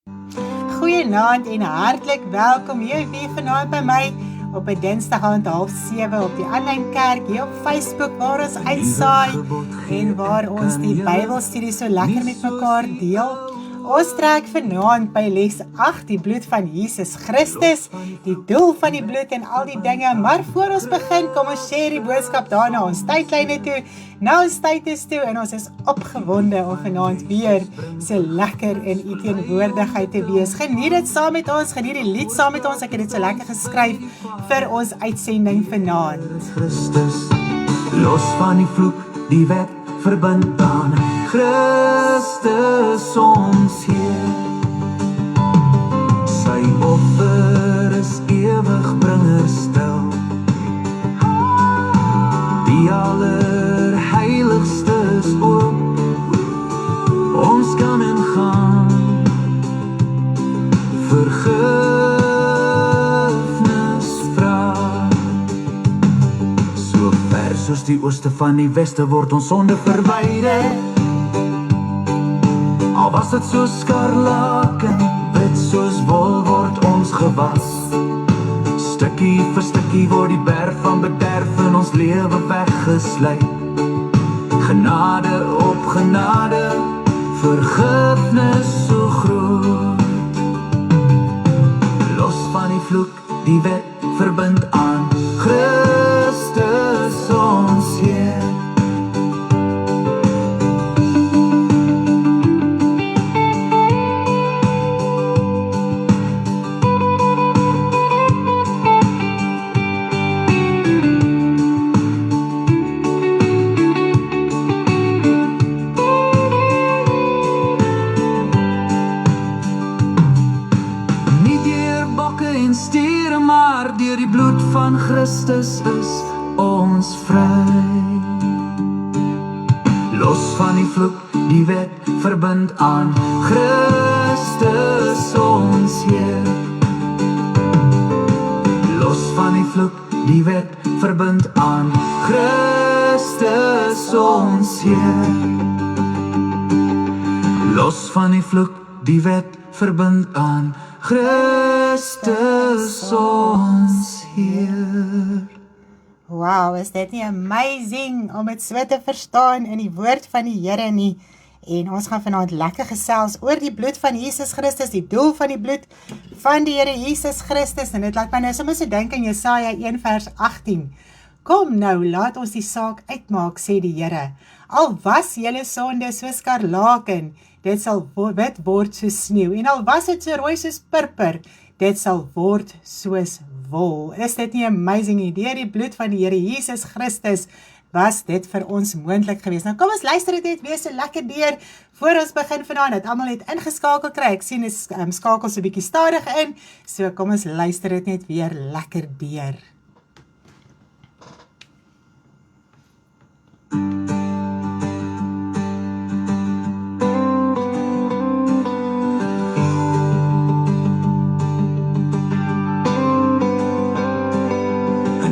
Goeienaand en hartlik welkom hier weer vanaand by my op 'n Dinsdag aand 6:30 op die aanlyn kerk hier op Facebook waar ons uitsaai en waar ons die Bybelstudie so lekker met mekaar deel. Ons trek vanaand by les 8, die bloed van Jesus Christus, die doel van die bloed en al die dinge, maar voor ons begin, kom ons share die boodskap daarna ons tydlyne toe, na ons status toe, en ons is opgewonde om vanaand weer so lekker in u teenwoordigheid te wees. Geniet dit saam met ons, geniet die lied saam met ons, ek het dit so lekker geskryf vir ons uitsending vanaand. Christus, los van die vloek, die wet verbind aan Christus ons Heer. Sy offer is ewig bringer stel, die allerheiligste is oop, ons kan en gaan, vergifnis vra. So ver soos die ooste van die weste word ons sonde verwyder. Al was dit soos skarlaken, wit soos wol word ons gewas. Stukkie vir stukkie word die berg van bederf in ons lewe weggesluit. Genade op genade, vergifnis so groot. Los van die vloek, die wet verbind aan Christus ons Heer. Van Christus is ons vry. Los van die vloek, die wet verbind aan Christus ons Heer. Los van die vloek, die wet verbind aan Christus ons Heer. Los van die vloek, die wet verbind aan Christus ons Heer. Wow, is dit nie amazing om het so te verstaan in die woord van die Here nie? En ons gaan vanaand lekker gesels oor die bloed van Jesus Christus, die doel van die bloed van die Here Jesus Christus. En dit laat my nou soms so dink aan Jesaja 1 vers 18. Kom nou, laat ons die saak uitmaak, sê die Here. Al was julle sonde soos skarlaken, dit sal wit word soos sneeu. En al was dit so rooi soos purper, dit sal word soos wol. Is dit nie amazing nie? Deur die bloed van die Here Jesus Christus was dit vir ons moontlik geweest. Nou kom ons luister dit net weer so lekker deur voor ons begin vanaand. Dat almal net ingeskakel kry. Ek sien is skakel so 'n bietjie stadig in. So kom ons luister dit net weer lekker deur.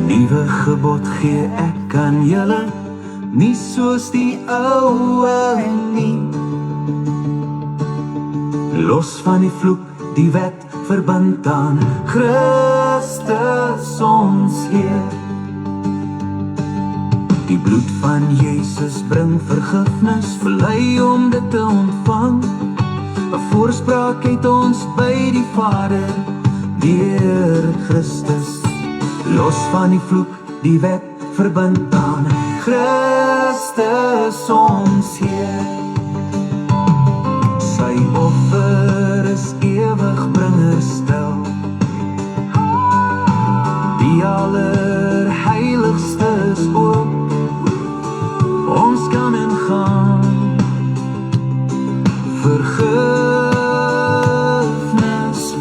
Nuwe gebod gee ek aan julle, nie soos die ouwe nie. Los van die vloek, die wet verbind aan Christus ons Heer. Die bloed van Jesus bring vergifnis, bely om dit te ontvang. 'n Voorspraak het ons by die Vader, deur Christus. Los van die vloek, die wet verbind aan Christus ons Heer. Sy offer is ewig bringer stel, die allerheiligste is oop, ons kan en gaan, vergifnis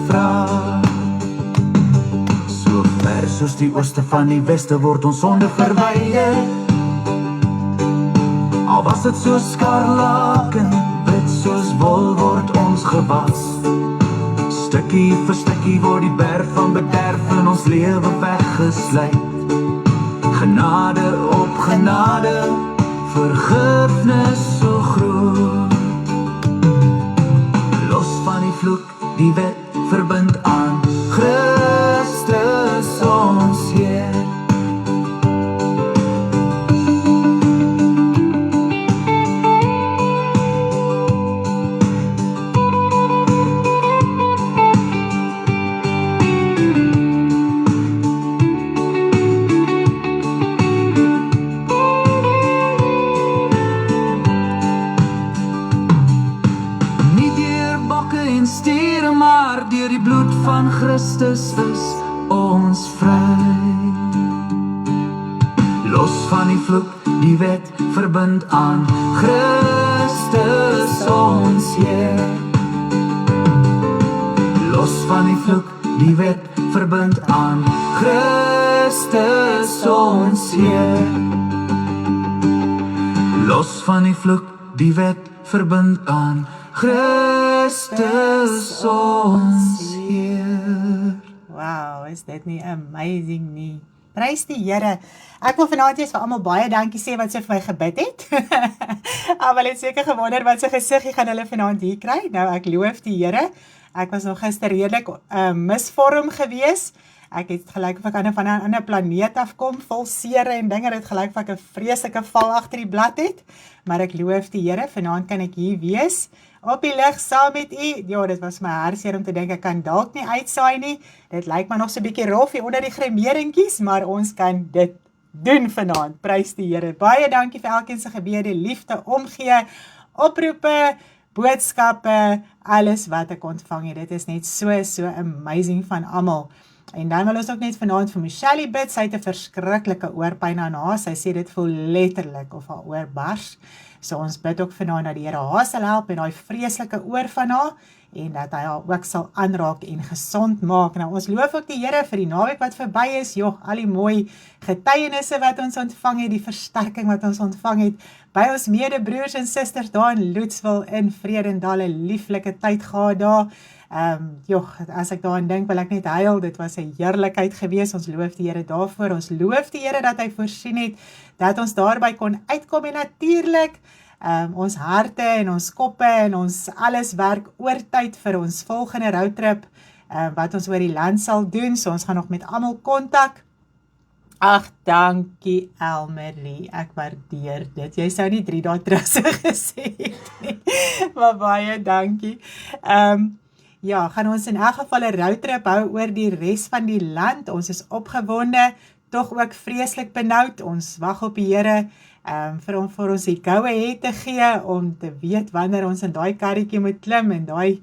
vra. Soos die ooste van die weste word ons sonde verwyder. Al was dit soos skarlaken, wit soos wol word ons gewas. Stukkie vir stukkie word die berg van bederf in ons lewe weggesluit. Genade op genade, vergifnis so groot. Los van die vloek, die wet verbind aan Christus ons Heer. Maar deur die bloed van Christus is ons vry. Los van die vloek, die wet verbind aan Christus ons Heer. Los van die vloek, die wet verbind aan Christus ons Heer. Los van die vloek, die wet verbind aan Christus ons Heer. Wow, is dit nie amazing nie? Prys die Here. Ek wil vanaand eers vir almal baie dankie sê wat sy vir my gebid het. Almal het seker gewonder wat sy gesiggie gaan hulle vanaand hier kry. Nou ek loof die Here. Ek was nog gister redelik misvorm gewees. Ek het gelyk of ek van 'n ander planeet afkom, vol sere en dinge, dit gelyk of ek 'n vreeslike val agter die blad het. Maar ek loof die Here, vanaand kan ek hier wees op die lig saam met u. Ja, dit was my hartseer om te dink ek kan dalk nie uitsaai nie. Dit lyk maar nog so 'n bietjie rof hier onder die gremeringkies, maar ons kan dit doen vanaand. Prys die Here. Baie dankie vir elkeen se gebede, liefde, omgee, oproepe, boodskappe, alles wat ek ontvang het. Dit is net so amazing van almal. En dan wil ons ook net vanaand vir Michelle bid. Sy het 'n verskriklike oorpyn aan haar. Sy sê dit voel letterlik of haar oor bars. So ons bid ook vanaand dat die Here haar sal help met daai vreeslike oor van haar en dat hy haar ook sal aanraak en gesond maak. Nou ons loof ook die Here vir die naweek wat verby is. Joh, al die mooi getuienisse wat ons ontvang het, die versterking wat ons ontvang het by ons medebroers en susters daar in Loetswil in Vredendal, 'n lieflike tyd gehad daar. Joh, as ek daaraan dink, wil ek net huil. Dit was 'n heerlikheid gewees. Ons loof die Here daarvoor. Ons loof die Here dat hy voorsien het, dat ons daarby kon uitkom en natuurlik ons harte en ons koppe en ons alles werk oortyd vir ons volgende roadtrip wat ons oor die land sal doen. So ons gaan nog met almal kontak. Ag, dankie Elmarie, ek waardeer dit. Jy sou nie 3 dae terug so gesê het nie, maar baie dankie. Ja, gaan ons in elk geval 'n roadtrip hou oor die res van die land. Ons is opgewonde, tog ook vreeslik benoud. Ons wag op die Here vir ons die go-ahead te gee om te weet wanneer ons in daai karretjie moet klim en daai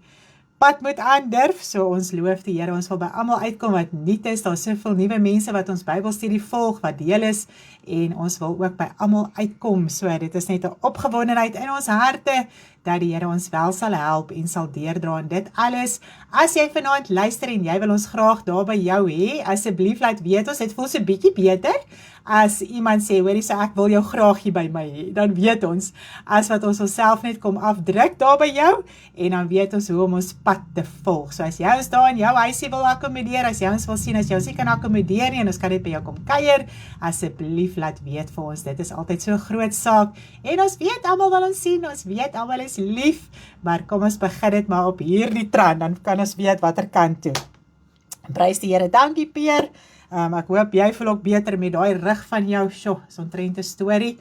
pad moet aandurf. So ons loof die Here, ons wil by almal uitkom wat nuut is. Daar's soveel nuwe mense wat ons Bybelstudie volg, wat deel is en ons wil ook by almal uitkom. So dit is net 'n opgewondenheid in ons harte dat die Here ons wel sal help en sal deurdra in dit alles. As jy vanaand luister en jy wil ons graag daar by jou hê, asseblief laat weet ons, dit voel so bietjie beter as iemand sê, hoorie, so ek wil jou graag hier by my hê, dan weet ons, as wat ons onsself net kom afdruk daar by jou, en dan weet ons hoe om ons pad te volg. So as jy ons daar in jou huisie wil akkommodeer, as jy ons wil sien, as jy ons nie kan akkommodeer nie, en ons kan net by jou kom kuier, asseblief laat weet vir ons, dit is altyd so 'n groot saak, en ons weet, almal wil ons sien, ons weet, almal is lief, maar kom ons begin dit maar op hierdie trant, dan kan ons weet watter kant toe. Prys die Here, dankie Peer, ek hoop jy voel ook beter met daai rug van jou, is omtrent 'n storie.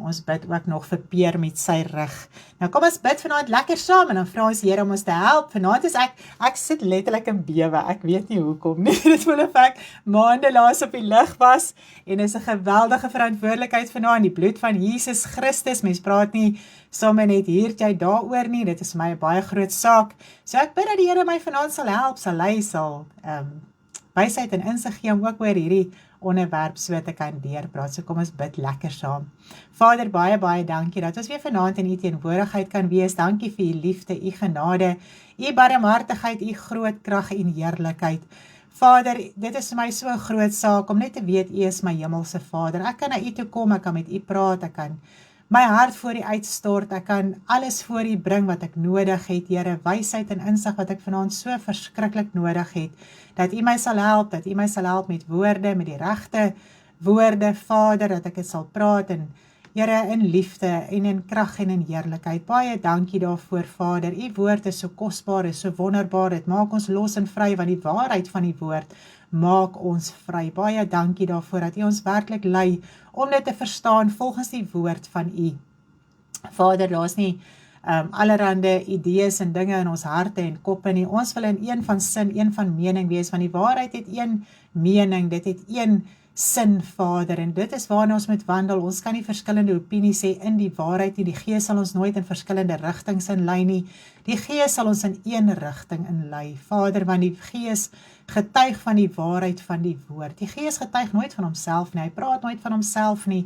Ons bid ook nog vir Peer met sy rug. Nou kom ons bid vanaand lekker saam en dan vra ons die Here om ons te help. Vanaand is ek sit letterlik in bewe, ek weet nie hoekom nie. Dit voel of ek maande laas op die lig was en is 'n geweldige verantwoordelikheid vanaand, die bloed van Jesus Christus. Mens praat nie sommer net hier jy daaroor nie, dit is vir my 'n baie groot saak. So ek bid dat die Here my vanaand sal help, sal lei, sal wysheid en insig gee om ook oor hierdie onderwerp so te kan deurpraat. So kom ons bid lekker saam. Vader, baie dankie dat ons weer vanaand in u teenwoordigheid kan wees. Dankie vir u liefde, u genade, u barmhartigheid, u groot krag en heerlikheid. Vader, dit is vir my so 'n groot saak om net te weet u is my hemelse Vader. Ek kan na u toe kom, ek kan met u praat, ek kan my hart voor u uitstort, ek kan alles voor u bring wat ek nodig het, Here, wysheid en insig wat ek vanaand so verskriklik nodig het, dat u my sal help, met woorde, met die regte woorde, Vader, dat ek dit sal praat en Here, in liefde en in krag en in heerlikheid. Baie dankie daarvoor, Vader. U woord is so kosbaar, is so wonderbaar. Dit maak ons los en vry, want die waarheid van die woord maak ons vry. Baie dankie daarvoor dat U ons werklik lei om dit te verstaan volgens die woord van U. Vader, daar's nie allerhande idees en dinge in ons harte en koppe nie. Ons wil in een van sin, een van mening wees, want die waarheid het een mening, dit het een sin, Vader, en dit is waarna ons moet wandel. Ons kan nie verskillende opinies hê in die waarheid nie. Die Gees sal ons nooit in verskillende rigtings inlei nie. Die Gees sal ons in een rigting inlei, Vader, want die Gees getuig van die waarheid van die woord. Die Gees getuig nooit van homself nie, hy praat nooit van homself nie.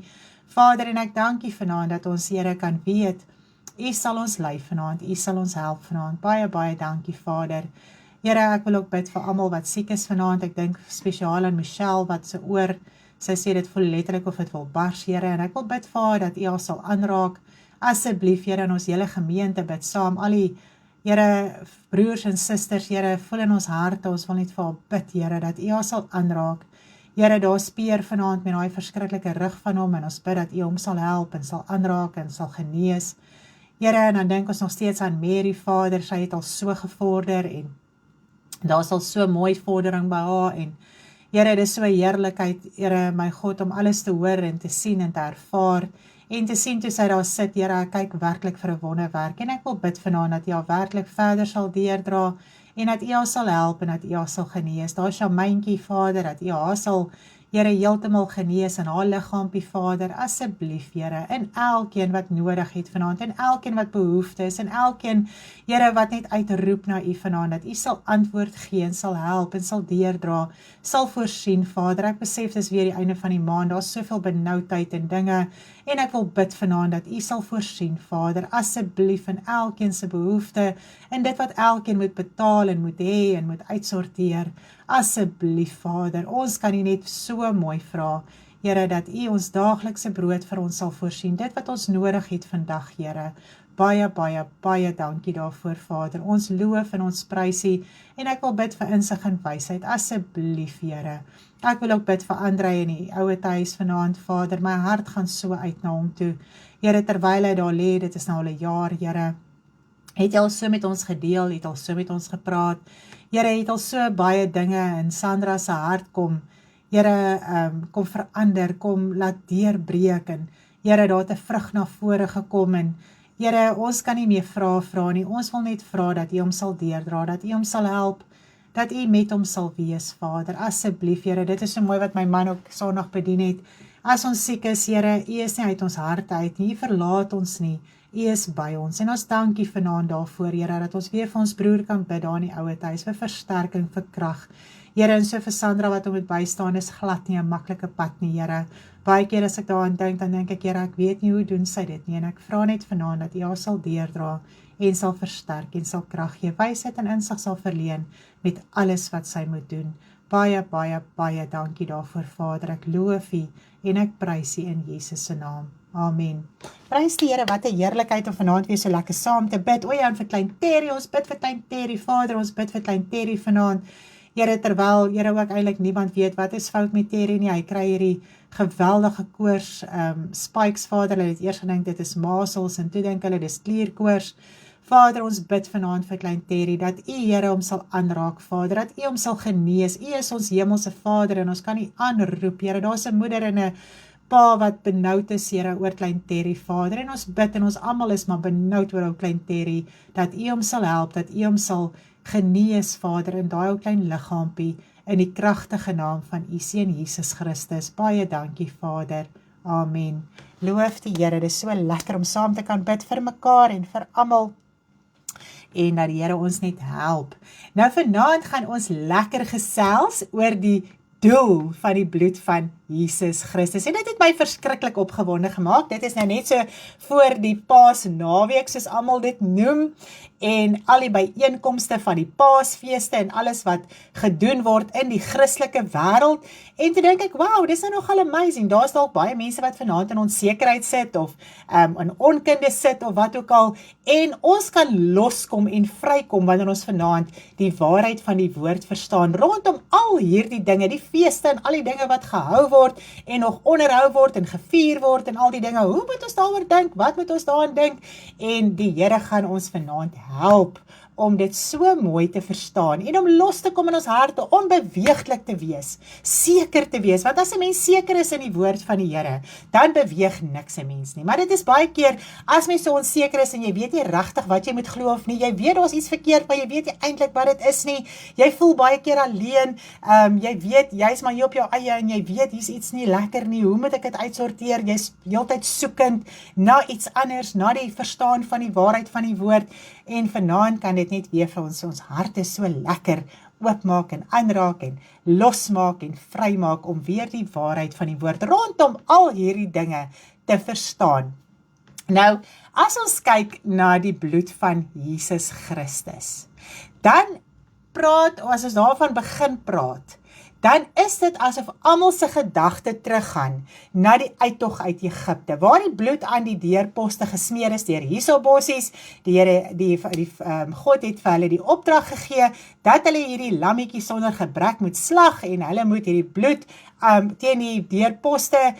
Vader, en ek dank U vanaand dat ons, Here, kan weet, U sal ons lei vanaand, U sal ons help vanaand. Baie, baie dankie, Vader. Here, ek wil ook bid vir almal wat siek is vanaand. Ek dink spesiaal aan Michelle wat se oor, sy sê dit voel letterlik of dit wil bars, Here, en ek wil bid, Vader, dat U haar sal aanraak. Asseblief, Here, in ons hele gemeente bid saam, al die, Here, broers en susters, Here, voel in ons harte, ons wil net vir haar bid, Here, dat U haar sal aanraak. Here, daar speer vanaand met daai verskriklike rug van hom, en ons bid dat U hom sal help, en sal aanraak, en sal genees. Here, en dan dink ons nog steeds aan Mary, Vader, sy het al so gevorder, en daar sal so mooi vordering by haar, en Here, dit is so heerlikheid, Here, my God, om alles te hoor, en te sien, en te ervaar, en te sien toe sy daar sit, Here, ek kyk werklik vir 'n wonderwerk, en ek wil bid vanaand, dat U haar werklik verder sal deurdra, en dat U haar sal help, en dat U haar sal genees. Daar is jou myntjie, Vader, dat U haar sal, Here, heeltemal genees in haar liggaampie, Vader, asseblief, Here, in elkeen wat nodig het vanaand, en elkeen wat behoefte is, en elkeen, Here, wat net uitroep na U vanaand, dat U sal antwoord gee, en sal help, en sal deurdra, sal voorsien, Vader. Ek besef, dis weer die einde van die maand, daar is soveel benoudheid en dinge, en ek wil bid vanaand, dat U sal voorsien, Vader, asseblief, in elkeen se behoefte, en dit wat elkeen moet betaal, en moet hê, en moet uitsorteer, asseblief, Vader, ons kan U net so mooi vra, Here, dat U ons daaglikse brood vir ons sal voorsien, dit wat ons nodig het vandag, Here. Baie, baie, baie dankie daarvoor, Vader. Ons loof en ons prys U, en ek wil bid vir insig en wysheid, asseblief, Here. Ek wil ook bid vir Andrei in die ouer huis vanaand, Vader. My hart gaan so uit na hom toe. Here, terwyl hy daar lê, dit is nou al 'n jaar, Here. Het jy al so met ons gedeel, het al so met ons gepraat. Here, het al so baie dinge in Sandra se hart kom. Here, kom verander, kom laat deurbreek, en Here, daar het 'n vrug na vore gekom, en Here, ons kan nie meer vra nie, ons wil net vra dat U hom sal deurdra, dat U hom sal help, dat U met hom sal wees, Vader, asseblief, Here, dit is so mooi wat my man ook Sondag bedien het, as ons siek is, Here, U is nie uit ons harte uit nie, U verlaat ons nie, U is by ons, en ons dankie vanaand daarvoor, Here, dat ons weer vir ons broer kan bid daar in die ouer huis, vir versterking, vir krag, Here, en so vir Sandra wat hom moet bystaan, is glad nie 'n maklike pad nie, Here. Baie keer as ek daaraan dink, dan dink ek, Here, ek weet nie hoe doen sy dit nie, en ek vra net vanaand dat U haar sal deurdra, en sal versterk, en sal krag gee, wysheid en insig sal verleen, met alles wat sy moet doen. Baie, baie, baie dankie daarvoor, Vader, ek loof U, en ek prys U in Jesus se naam. Amen. Prys die Here, wat 'n heerlikheid om vanaand weer so lekker saam te bid. O ja, en vir klein Terry, ons bid vir klein Terry, Vader, ons bid vir klein Terry vanaand. Here, terwyl, Here, ook eintlik niemand weet wat is fout met Terry nie, hy kry hierdie geweldige koors, spikes, Vader, hulle het eers gedink dit is measles, en toe dink hulle dis klierkoors. Vader, ons bid vanaand vir klein Terry, dat U, Here, hom sal aanraak, Vader, dat U hom sal genees. U is ons hemelse Vader, en ons kan U aanroep, Here, daar's 'n moeder en 'n pa wat benoud is, Here, oor klein Terry, Vader, en ons bid, en ons almal is maar benoud oor ou klein Terry, dat U hom sal help, dat U hom sal genees, Vader, in daai ou klein liggaampie, in die kragtige naam van U Seun Jesus Christus. Baie dankie, Vader. Amen. Loof die Here, dit is so lekker om saam te kan bid vir mekaar en vir almal, en dat die Here ons net help. Nou vanaand gaan ons lekker gesels oor die doel van die bloed van Jesus Christus. En dit het my verskriklik opgewonde gemaak. Dit is nou net so voor die Paasnaweek, soos almal dit noem. en al die byeenkomste van die Paasfeeste en alles wat gedoen word in die Christelike wêreld. En toe dink ek, wow, dis nou nogal amazing. Daar's dalk baie mense wat vanaand in onsekerheid sit of in onkunde sit of wat ook al. En ons kan loskom en vrykom wanneer ons vanaand die waarheid van die woord verstaan. Rondom al hierdie dinge, die feeste en al die dinge wat gehou word en nog onderhou word en gevier word en al die dinge. Hoe moet ons daaroor dink? Wat moet ons daaraan dink? En die Here gaan ons vanaand help om dit so mooi te verstaan en om los te kom in ons harte, onbeweeglik te wees, seker te wees, want as 'n mens seker is in die woord van die Here, dan beweeg niks 'n mens nie. Maar dit is baie keer, as mens so onseker is en jy weet nie regtig wat jy moet glo of nie, jy weet daar's iets verkeerd, maar jy weet nie eintlik wat dit is nie, jy voel baie keer alleen, jy weet, jy's maar hier op jou eie en jy weet, hier's iets nie lekker nie, hoe moet ek dit uitsorteer, jy's heeltyd soekend na iets anders, na die verstaan van die waarheid van die woord, en vanaand kan dit net weer vir ons harte so lekker oopmaak en aanraak en losmaak en vrymaak om weer die waarheid van die woord rondom al hierdie dinge te verstaan. Nou, as ons kyk na die bloed van Jesus Christus, dan as ons daarvan begin praat, dan is dit asof almal se gedagte teruggaan na die uittog uit Egipte, waar die bloed aan die deurposte gesmeer is deur hyssopbossies. God het vir hulle die opdrag gegee, dat hulle hierdie lammetjie sonder gebrek moet slag, en hulle moet hierdie bloed teen die deurposte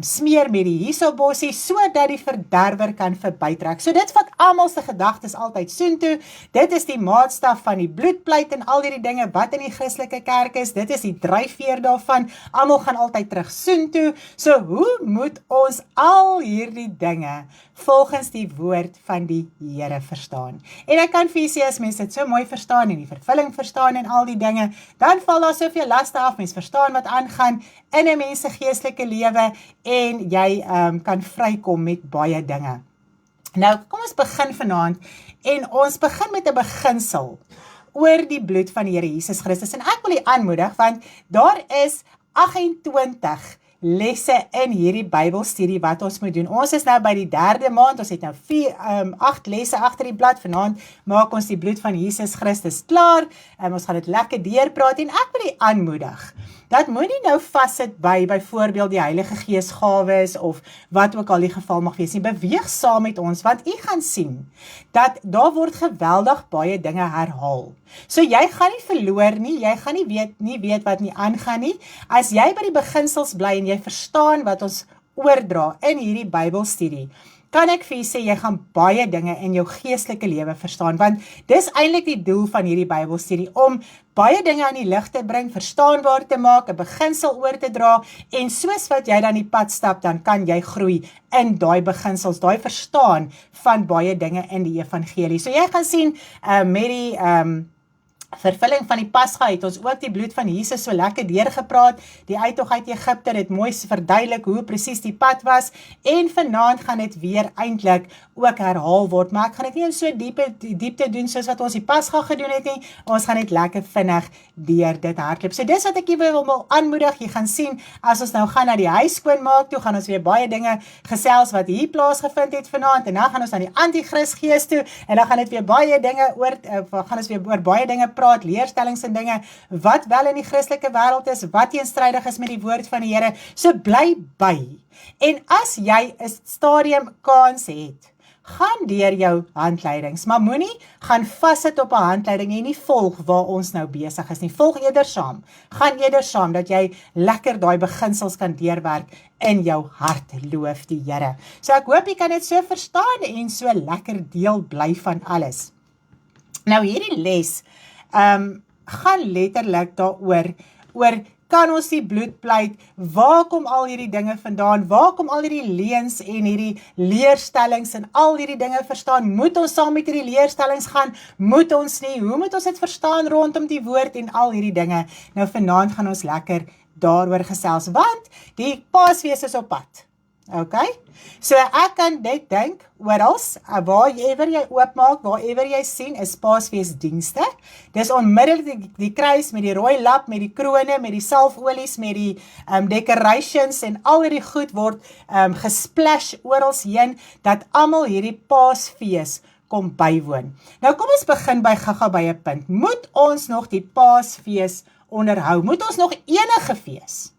smeer met die hyssopbossie, sodat die verderwer kan verbytrek. So dit vat almal se gedagtes altyd soontoe. Dit is die maatstaf van die bloedpleit en al hierdie dinge wat in die Christelike kerk is. Dit is die dryfveer daarvan. Almal gaan altyd terug soontoe. So hoe moet ons al hierdie dinge volgens die woord van die Here verstaan? En ek kan vir julle sê, as mense dit so mooi verstaan en die vervulling verstaan en al die dinge, dan val daar soveel laste af. Mens verstaan wat aangaan in 'n mens se geestelike lewe en jy kan vrykom met baie dinge. Nou, kom ons begin vanaand en ons begin met 'n beginsel oor die bloed van die Here Jesus Christus. En ek wil u aanmoedig, want daar is 28 lesse in hierdie Bybelstudie wat ons moet doen. Ons is nou by die 3de maand, ons het nou 8 lesse agter die blad. Vanaand maak ons die bloed van Jesus Christus klaar, en ons gaan dit lekker deurpraat, en ek wil u aanmoedig, dat moenie nou vassit by byvoorbeeld die Heilige Gees gawes, of wat ook al die geval mag wees nie. Beweeg saam met ons, want u gaan sien, dat daar word geweldig baie dinge herhaal. So jy gaan nie verloor nie, jy gaan nie weet wat nie aangaan nie, as jy by die beginsels bly en jy verstaan wat ons oordra in hierdie Bybelstudie, kan ek vir jy sê, jy gaan baie dinge in jou geestelike lewe verstaan, want dis eintlik die doel van hierdie Bybelstudie, om baie dinge aan die lig te bring, verstaanbaar te maak, 'n beginsel oor te dra, en soos wat jy dan die pad stap, dan kan jy groei in daai beginsels, daai verstaan van baie dinge in die evangelie. So jy gaan sien, met die vervulling van die Pasga het ons ook die bloed van Jesus so lekker deurgepraat, die uittog uit Egipte, dit mooi verduidelik hoe presies die pad was, en vanaand gaan dit weer eintlik ook herhaal word, maar ek gaan dit nie in so diepte doen soos wat ons die Pasga gedoen het nie, ons gaan dit lekker vinnig deur dit hardloop. So dis wat ek wil aanmoedig, jy gaan sien, as ons nou gaan na die huis skoonmaak toe, gaan ons weer baie dinge gesels wat hier plaasgevind het vanaand, en dan gaan ons aan die Antichrist gees toe, en dan gaan dit weer baie dinge gaan ons weer oor baie dinge praat, leerstellings en dinge, wat wel in die Christelike wêreld is, wat teenstrydig is met die woord van die Here. So bly by. En as jy 'n stadium kans het, gaan deur jou handleidings, maar moenie gaan vassit op 'n handleiding en nie volg waar ons nou besig is nie. Volg eerder saam. Gaan eerder saam, dat jy lekker daai beginsels kan deurwerk in jou hart. Loof die Here. So ek hoop jy kan dit so verstaan en so lekker deel bly van alles. Nou hierdie les gaan letterlik daaroor, kan ons die bloed pleit, waar kom al hierdie dinge vandaan, waar kom al hierdie leuns en hierdie leerstellings en al hierdie dinge verstaan, moet ons saam met hierdie leerstellings gaan, moet ons nie, hoe moet ons dit verstaan rondom die woord en al hierdie dinge. Nou vanaand gaan ons lekker daaroor gesels, want die Paasfees is op pad. Okay? So ek kan dit dink, orals, waarever jy oopmaak, waarever jy sien, is Paasfeesdienste. Dis onmiddellik die kruis met die rooi lap, met die krone, met die salfolies, met die decorations en al hierdie goed word gesplash orals heen, dat almal hierdie Paasfees kom bywoon. Nou kom ons begin by gaga by 'n punt. Moet ons nog die Paasfees onderhou? Moet ons nog enige fees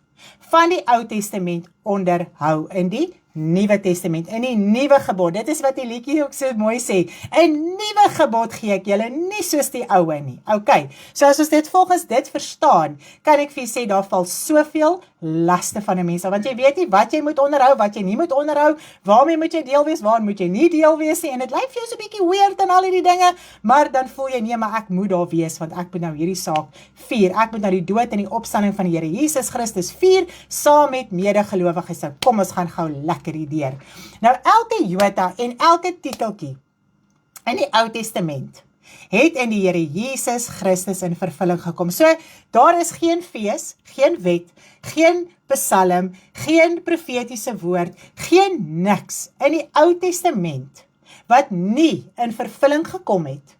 van die Ou Testament onderhou in die Nuwe Testament, in die nuwe gebod? Dit is wat die liedjie ook so mooi sê. 'n Nuwe gebod gee ek julle, nie soos die oue nie. Okay, so as ons dit volgens dit verstaan, kan ek vir julle sê, daar val soveel laste van 'n mens, want jy weet nie wat jy moet onderhou, wat jy nie moet onderhou, waarmee moet jy deel wees, waar moet jy nie deel wees nie, en dit lyk vir jou so 'n bietjie weird en al hierdie dinge, maar dan voel jy, nee, maar ek moet daar wees, want ek moet nou hierdie saak vier, ek moet nou die dood en die opstanding van die Here Jesus Christus vier, saam met medegelowiges. So kom ons gaan gou lekker hierdeur. Nou elke jota en elke titeltjie in die Ou Testament het in die Here Jesus Christus in vervulling gekom. So, daar is geen fees, geen wet, geen psalm, geen profetiese woord, geen niks in die Ou Testament wat nie in vervulling gekom het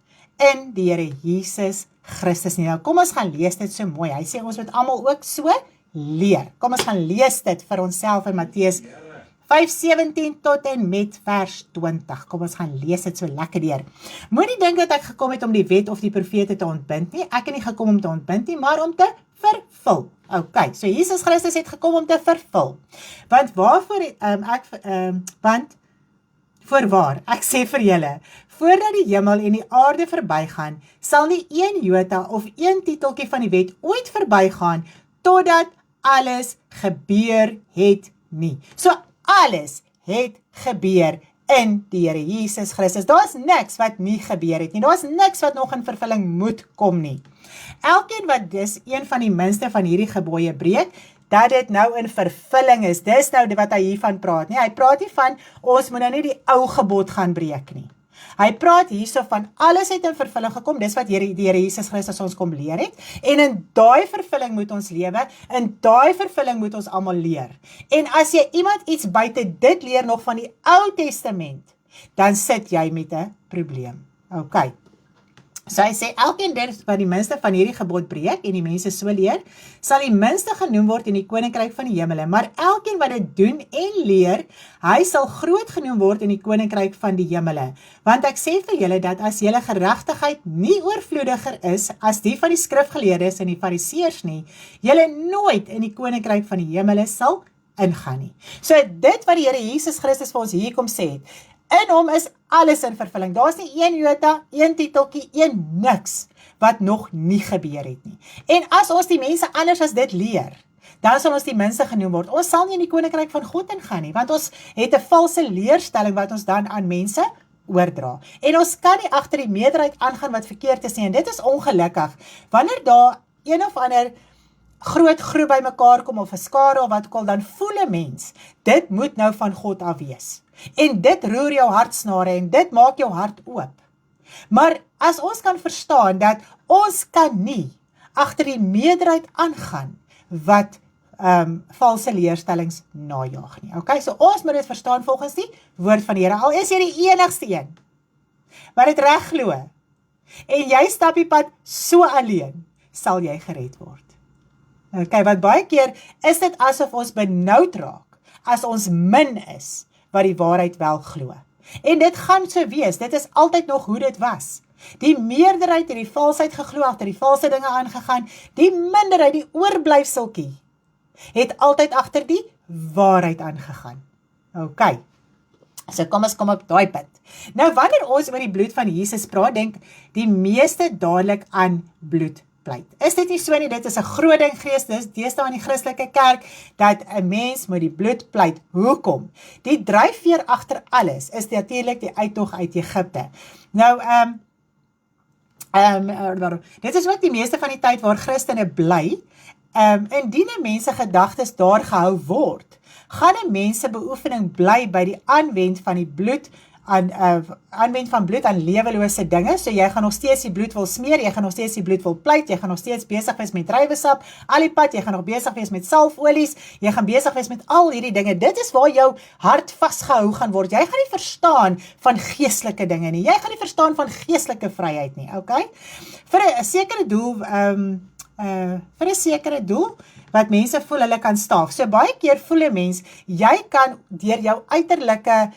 in die Here Jesus Christus nie. Nou, kom ons gaan lees dit so mooi. Hy sê ons moet almal ook so leer. Kom ons gaan lees dit vir onsself in Matteus 5:17 tot en met vers 20. Kom ons gaan lees dit so lekker deur. Moenie dink dat ek gekom het om die wet of die profete te ontbind nie. Ek het nie gekom om te ontbind nie, maar om te vervul. Okay, so Jesus Christus het gekom om te vervul. Want waarvoor want voorwaar, ek sê vir julle, voordat die hemel en die aarde verbygaan, sal nie een jota of een titeltjie van die wet ooit verbygaan totdat alles gebeur het nie. So alles het gebeur in die Here Jesus Christus. Daar is niks wat nie gebeur het nie. Daar is niks wat nog in vervulling moet kom nie. Elkeen wat dus een van die minste van hierdie gebooie breek, dat dit nou in vervulling is. Dis nou wat hy hiervan praat nie. Hy praat nie van, ons moet nou nie die ou gebod gaan breek nie. Hy praat hierso van alles het in vervulling gekom, dis wat die Here Jesus Christus ons kom leer het, en in daai vervulling moet ons lewe, in daai vervulling moet ons almal leer. En as jy iemand iets buite dit leer nog van die Ou Testament, dan sit jy met 'n probleem. Okay. So hy sê, elkeen wat die minste van hierdie gebod breek, en die mense so leer, sal die minste genoem word in die koninkryk van die hemele, maar elkeen wat dit doen en leer, hy sal groot genoem word in die koninkryk van die hemele. Want ek sê vir julle dat as julle geregtigheid nie oorvloediger is as die van die skrifgeleerdes en die fariseërs nie, julle nooit in die koninkryk van die hemele sal ingaan nie. So dit wat die Here Jesus Christus vir ons hier kom sê het, in hom is alles in vervulling. Daar is nie een jota, een titeltjie, een niks wat nog nie gebeur het nie. En as ons die mense anders as dit leer, dan sal ons die minste genoem word. Ons sal nie in die koninkryk van God ingaan nie, want ons het 'n valse leerstelling wat ons dan aan mense oordra. En ons kan nie agter die meerderheid aangaan wat verkeerd is nie, en dit is ongelukkig. Wanneer daar een of ander groot groep by mekaar kom, of 'n skare of wat ook al, dan voel 'n mens, dit moet nou van God af wees. En dit roer jou hartsnare en dit maak jou hart oop. Maar as ons kan verstaan dat ons kan nie agter die meerderheid aangaan wat valse leerstellings najaag nie. Okay, so ons moet dit verstaan volgens die woord van die Here. Al is jy die enigste een wat dit reg glo, en jy stap die pad so alleen, sal jy gered word. Okay, want baie keer is dit asof ons benoud raak as ons min is wat die waarheid wel glo. En dit gaan so wees, dit is altyd nog hoe dit was. Die meerderheid het die valsheid geglo, agter die valse dinge aangegaan, die minderheid, die oorblyfseltjie, het altyd agter die waarheid aangegaan. Okay, so kom ons kom op daai punt. Nou wanneer ons oor die bloed van Jesus praat, denk die meeste dadelik aan bloedpleit. Is dit nie so nie? Dit is 'n groot ding gewees, dis deesdae in die Christelike kerk, dat 'n mens moet die bloed pleit. Hoekom? Die dryfveer agter alles is natuurlik die uittog uit Egipte. Nou, dit is ook die meeste van die tyd waar Christene bly, indien mense gedagtes daar gehou word, gaan 'n mense beoefening bly by die aanwend van die bloed, aanwend van bloed aan lewelose dinge, so jy gaan nog steeds die bloed wil smeer, jy gaan nog steeds die bloed wil pleit, jy gaan nog steeds besig wees met druiwesap, al die pad, jy gaan nog besig wees met salfolies, jy gaan besig wees met al hierdie dinge, dit is waar jou hart vasgehou gaan word, jy gaan nie verstaan van geestelike dinge nie, jy gaan nie verstaan van geestelike vryheid nie, okay? Vir 'n sekere doel, wat mense voel hulle kan staaf. So baie keer voel 'n mens, jy kan deur jou uiterlike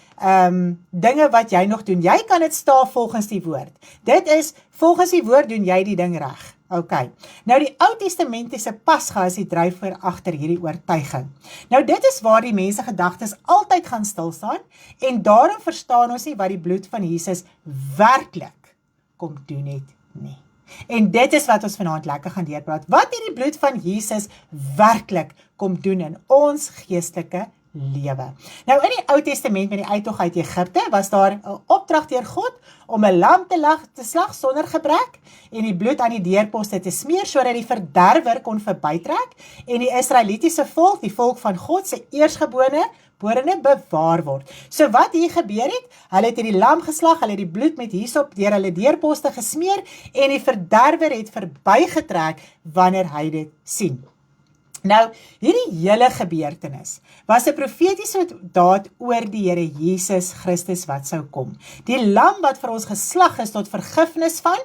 dinge wat jy nog doen, jy kan dit staaf volgens die woord. Dit is, volgens die woord doen jy die ding reg. Ok, nou die Ou Testamentiese pasga is die dryfveer agter hierdie oortuiging. Nou dit is waar die mense gedagtes altyd gaan stil staan, en daarom verstaan ons nie wat die bloed van Jesus werklik kom doen het nie. En dit is wat ons vanaand lekker gaan deurpraat. Wat het die bloed van Jesus werklik kom doen in ons geestelike lewe? Nou in die Ou Testament met die uittog uit Egipte was daar 'n opdrag deur God om 'n lam te slag sonder gebrek en die bloed aan die deurposte te smeer sodat die verderwer kon verbytrek en die Israelitiese volk, die volk van God se eersgeborene bewaar word. So wat hier gebeur het, hulle het hierdie lam geslag, hulle het die bloed met hysop deur hulle deurposte gesmeer en die verderwer het verbygetrek wanneer hy dit sien. Nou, hierdie hele gebeurtenis was 'n profetiese daad oor die Here Jesus Christus wat sou kom. Die lam wat vir ons geslag is tot vergifnis van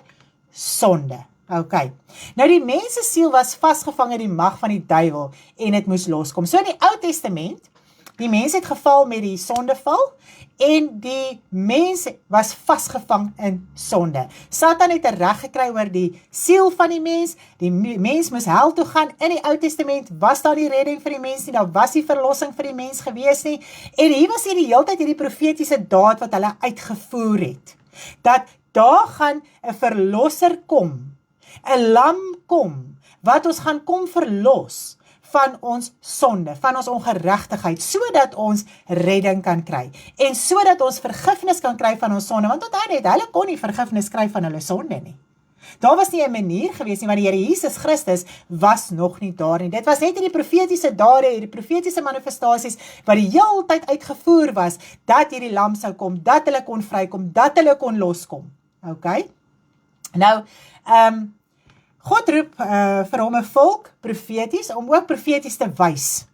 sonde. Ok, nou die mens se siel was vasgevang in die mag van die duiwel en dit moes loskom. So in die Ou Testament, die mens het geval met die sondeval en die mens was vasgevang in sonde. Satan het 'n reg gekry oor die siel van die mens moes hel toe gaan. In die Ou Testament was daar die redding vir die mens nie, daar was die verlossing vir die mens gewees nie, en hier was die hele tyd hierdie profetiese daad wat hulle uitgevoer het, dat daar gaan 'n verlosser kom, 'n lam kom, wat ons gaan kom verlos van ons sonde, van ons ongeregtigheid, sodat ons redding kan kry, en sodat ons vergifnis kan kry van ons sonde, want onthou net, hulle kon nie vergifnis kry van hulle sonde nie. Daar was nie 'n manier gewees nie, want die Here Jesus Christus was nog nie daar nie. Dit was net in die profetiese dade, hierdie profetiese manifestasies, wat die hele tyd uitgevoer was, dat hierdie lam sou kom, dat hulle kon vrykom, dat hulle kon loskom. Ok? Nou, God roep vir hom 'n volk profeties, om ook profeties te wys.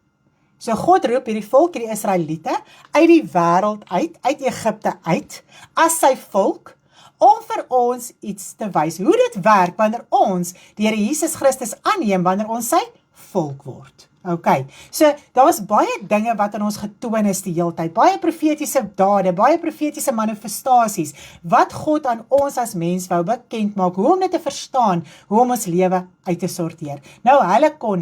So God roep hierdie volk, hierdie Israeliete, uit die wêreld uit Egipte uit, as sy volk, om vir ons iets te wys. Hoe dit werk wanneer ons die Here Jesus Christus aanneem, wanneer ons sy volk word. Ok, so daar was baie dinge wat aan ons getoon is die hele tyd, baie profetiese dade, baie profetiese manifestasies, wat God aan ons as mens wou bekend maak, hoe om dit te verstaan, hoe om ons lewe uit te sorteer. Nou, hulle kon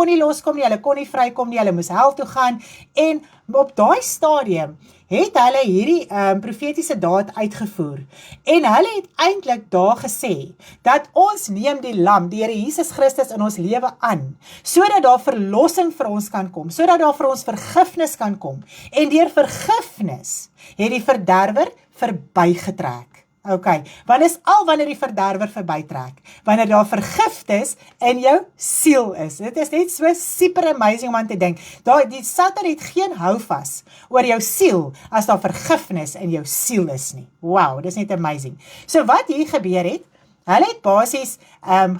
nie loskom nie, hulle kon nie vrykom nie, hulle moes hel toe gaan, en op daai stadium het hulle hierdie profetiese daad uitgevoer, en hulle het eintlik daar gesê, dat ons neem die lam, die Here Jesus Christus in ons lewe aan, sodat daar verlossing vir ons kan kom, sodat daar vir ons vergifnis kan kom, en deur vergifnis het die verderwer verbygetrek. Ok, want is al wanneer die verderwer verbytrek, wanneer daar vergifnis in jou siel is. Dit is net so super amazing om aan te dink. Die Satan het geen houvas oor jou siel, as daar vergifnis in jou siel is nie. Wow, dit is net amazing. So wat hier gebeur het, hulle het basies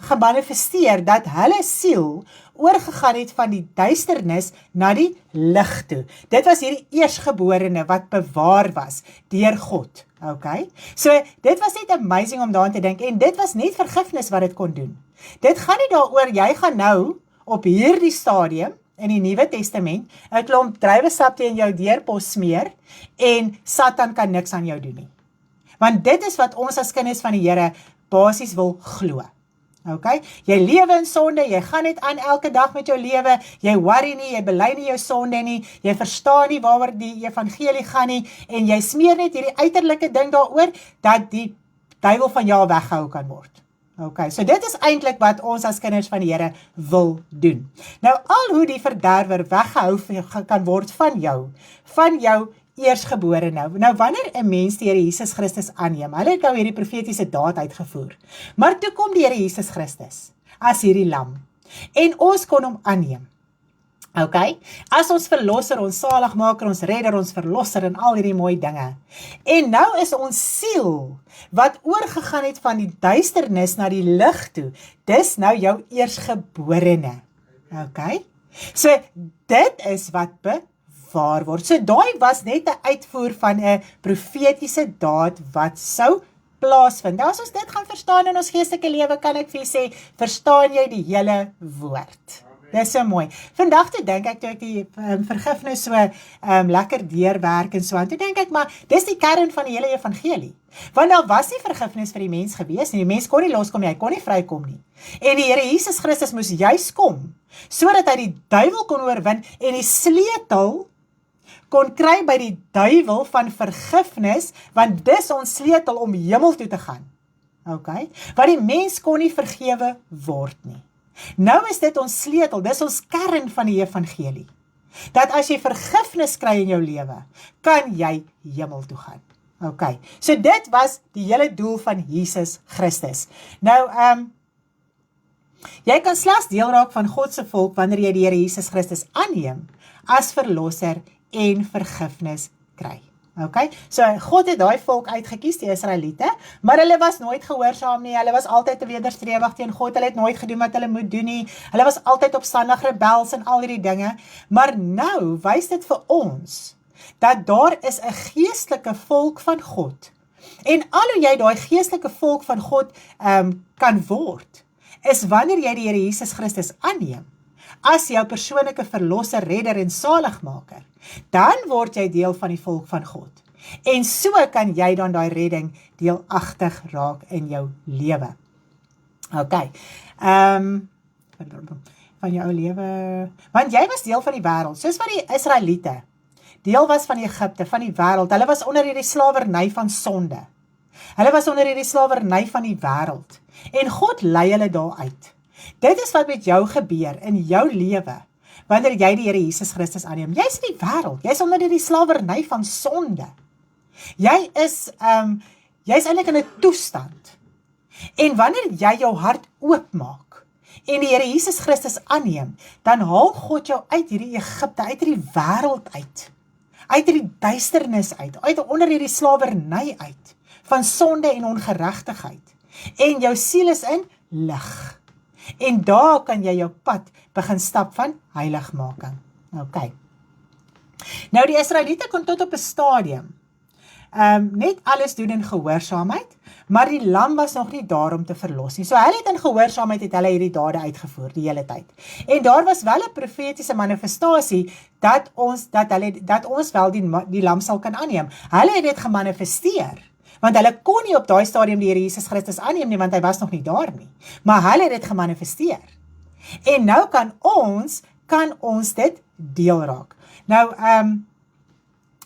gemanifesteer, dat hulle siel oorgegaan het van die duisternis na die lig toe. Dit was hierdie eersgeborene wat bewaar was deur God. Ok, so dit was net amazing om daaraan te dink, en dit was net vergifnis wat dit kon doen. Dit gaan nie daaroor, jy gaan nou op hierdie stadium in die Nuwe Testament 'n klomp druiwesap teen jou deurpos smeer, en Satan kan niks aan jou doen nie. Want dit is wat ons as kinders van die Here basies wil glo. Ok, jy lewe in sonde, jy gaan net aan elke dag met jou lewe, jy worry nie, jy bely nie jou sonde nie, jy verstaan nie waaroor die evangelie gaan nie, en jy smeer net hierdie uiterlike ding daaroor, dat die duiwel van jou weggehou kan word. Ok, so dit is eintlik wat ons as kinders van die Here wil doen. Nou, al hoe die verderwer weggehou kan word van jou eersgebore nou. Nou, wanneer 'n mens die Here Jesus Christus aanneem, hulle het nou hierdie profetiese daad uitgevoer, maar toe kom die Here Jesus Christus as hierdie lam, en ons kon hom aanneem. Ok, as ons verlosser, ons saligmaker, ons redder, ons verlosser, en al hierdie mooi dinge. En nou is ons siel, wat oorgegaan het van die duisternis na die lig toe, dis nou jou eersgeborene. Ok, so dit is wat bewaar word. So daai was net 'n uitvoer van 'n profetiese daad wat sou plaasvind. Nou as ons dit gaan verstaan in ons geestelike lewe, kan ek vir julle sê, verstaan jy die hele woord. Dis so mooi. Vandag toe dink ek, toe ek die vergifnis so lekker deurwerk en so aan, toe dink ek, maar dis die kern van die hele evangelie. Want daar was nie vergifnis vir die mens gewees nie, die mens kon nie loskom nie, hy kon nie vrykom nie. En die Here Jesus Christus moes juis kom, sodat hy die duiwel kon oorwin en die sleutel kon kry by die duiwel van vergifnis, want dis ons sleutel om hemel toe te gaan. Okay? Want die mens kon nie vergewe word nie. Nou is dit ons sleutel, dis ons kern van die evangelie. Dat as jy vergifnis kry in jou lewe, kan jy hemel toe gaan. Okay, so dit was die hele doel van Jesus Christus. Nou, jy kan slegs deel raak van God se volk wanneer jy die Here Jesus Christus aanneem as verlosser en vergifnis kry. Okay, so God het daai volk uitgekies, die Israeliete, maar hulle was nooit gehoorsaam nie, hulle was altyd te wederstrewig teen God, hulle het nooit gedoen wat hulle moet doen nie, hulle was altyd opstandig, rebels en al die dinge, maar nou wys dit vir ons, dat daar is 'n geestelike volk van God, en al hoe jy daai geestelike volk van God kan word, is wanneer jy die Here Jesus Christus aanneem, as jou persoonlike verlosser, redder en saligmaker, dan word jy deel van die volk van God. En so kan jy dan daai redding deelagtig raak in jou lewe. Okay. Van jou lewe, want jy was deel van die wêreld, soos wat die Israeliete deel was van Egipte, van die wêreld. Hulle was onder hierdie slawerny van sonde. Hulle was onder hierdie slawerny van die wêreld. En God lei hulle daar uit. Dit is wat met jou gebeur in jou lewe, wanneer jy die Here Jesus Christus aanneem. Jy is in die wêreld, jy is onder die slawerny van sonde. Jy is eintlik in 'n toestand. En wanneer jy jou hart oopmaak en die Here Jesus Christus aanneem, dan haal God jou uit hierdie Egipte, uit hierdie wêreld uit hierdie duisternis uit onder hierdie slawerny uit, van sonde en ongeregtigheid. En jou siel is in lig. En daar kan jy jou pad begin stap van heiligmaking. Okay. Nou die Israeliete kon tot op 'n stadium net alles doen in gehoorsaamheid, maar die lam was nog nie daar om te verlos nie. So hulle het in gehoorsaamheid het hulle hierdie dade uitgevoer die hele tyd. En daar was wel 'n profetiese manifestasie dat ons wel die lam sal kan aanneem. Hulle het dit gemanifesteer. Want hulle kon nie op daai stadium die Here Jesus Christus aanneem nie, want hy was nog nie daar nie. Maar hulle het dit gemanifesteer. En nou kan ons dit deel raak. Nou,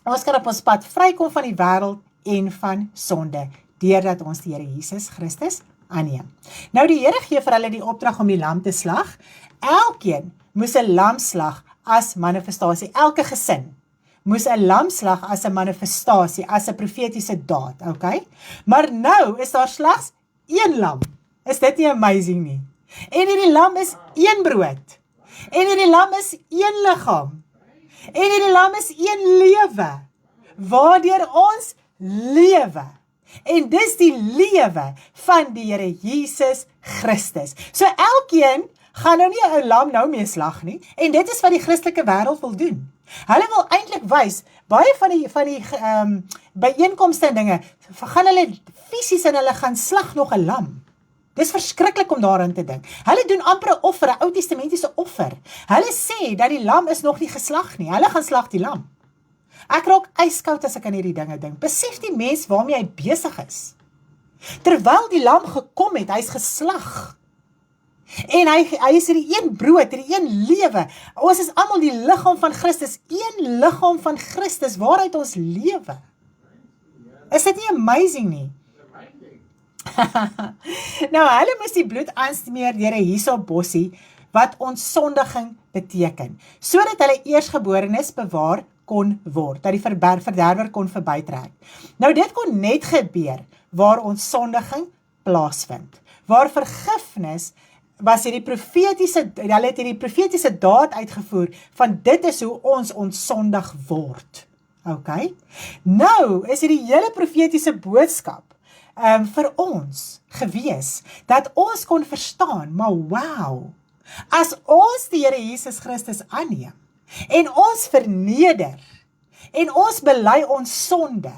ons kan op ons pad vrykom van die wêreld en van sonde, deurdat ons die Here Jesus Christus aanneem. Nou die Here gee vir hulle die opdrag om die lam te slag. Elkeen moes 'n lam slag as manifestasie, elke gesin moes 'n lam slag as 'n manifestasie, as 'n profetiese daad, okay? Maar nou is daar slegs een lam. Is dit nie amazing nie? En hierdie lam is een brood. En hierdie lam is een liggaam. En hierdie lam is een lewe, waardeur ons lewe. En dis die lewe van die Here Jesus Christus. So elkeen gaan nou nie 'n lam nou mee slag nie, en dit is wat die Christelike wêreld wil doen. Hulle wil eintlik wys, baie van die byeenkomste en dinge, gaan hulle fisies en hulle gaan slag nog 'n lam. Dis verskriklik om daaraan te dink. Hulle doen amper 'n offer, 'n Ou Testamentiese offer. Hulle sê dat die lam is nog nie geslag nie. Hulle gaan slag die lam. Ek raak yskoud as ek aan hierdie dinge dink. Besef die mens waarmee hy besig is. Terwyl die lam gekom het, hy's geslag. En hy is hierdie een brood, hierdie een lewe. Ons is almal die liggaam van Christus, een liggaam van Christus, waaruit ons lewe. Is dit nie amazing nie? Nou, hulle moes die bloed aansmeer deur 'n hisopbossie, wat ontsondiging beteken, sodat hulle eersgeborenes bewaar kon word, dat die verderwer kon verbytrek. Nou, dit kon net gebeur waar ontsondiging plaasvind, waar vergifnis was hulle het hierdie profetiese daad uitgevoer, van dit is hoe ons ontsondig word. Okay? Nou, is hierdie hele profetiese boodskap vir ons gewees, dat ons kon verstaan, maar wow, as ons die Here Jesus Christus aanneem, en ons verneder, en ons bely ons sonde,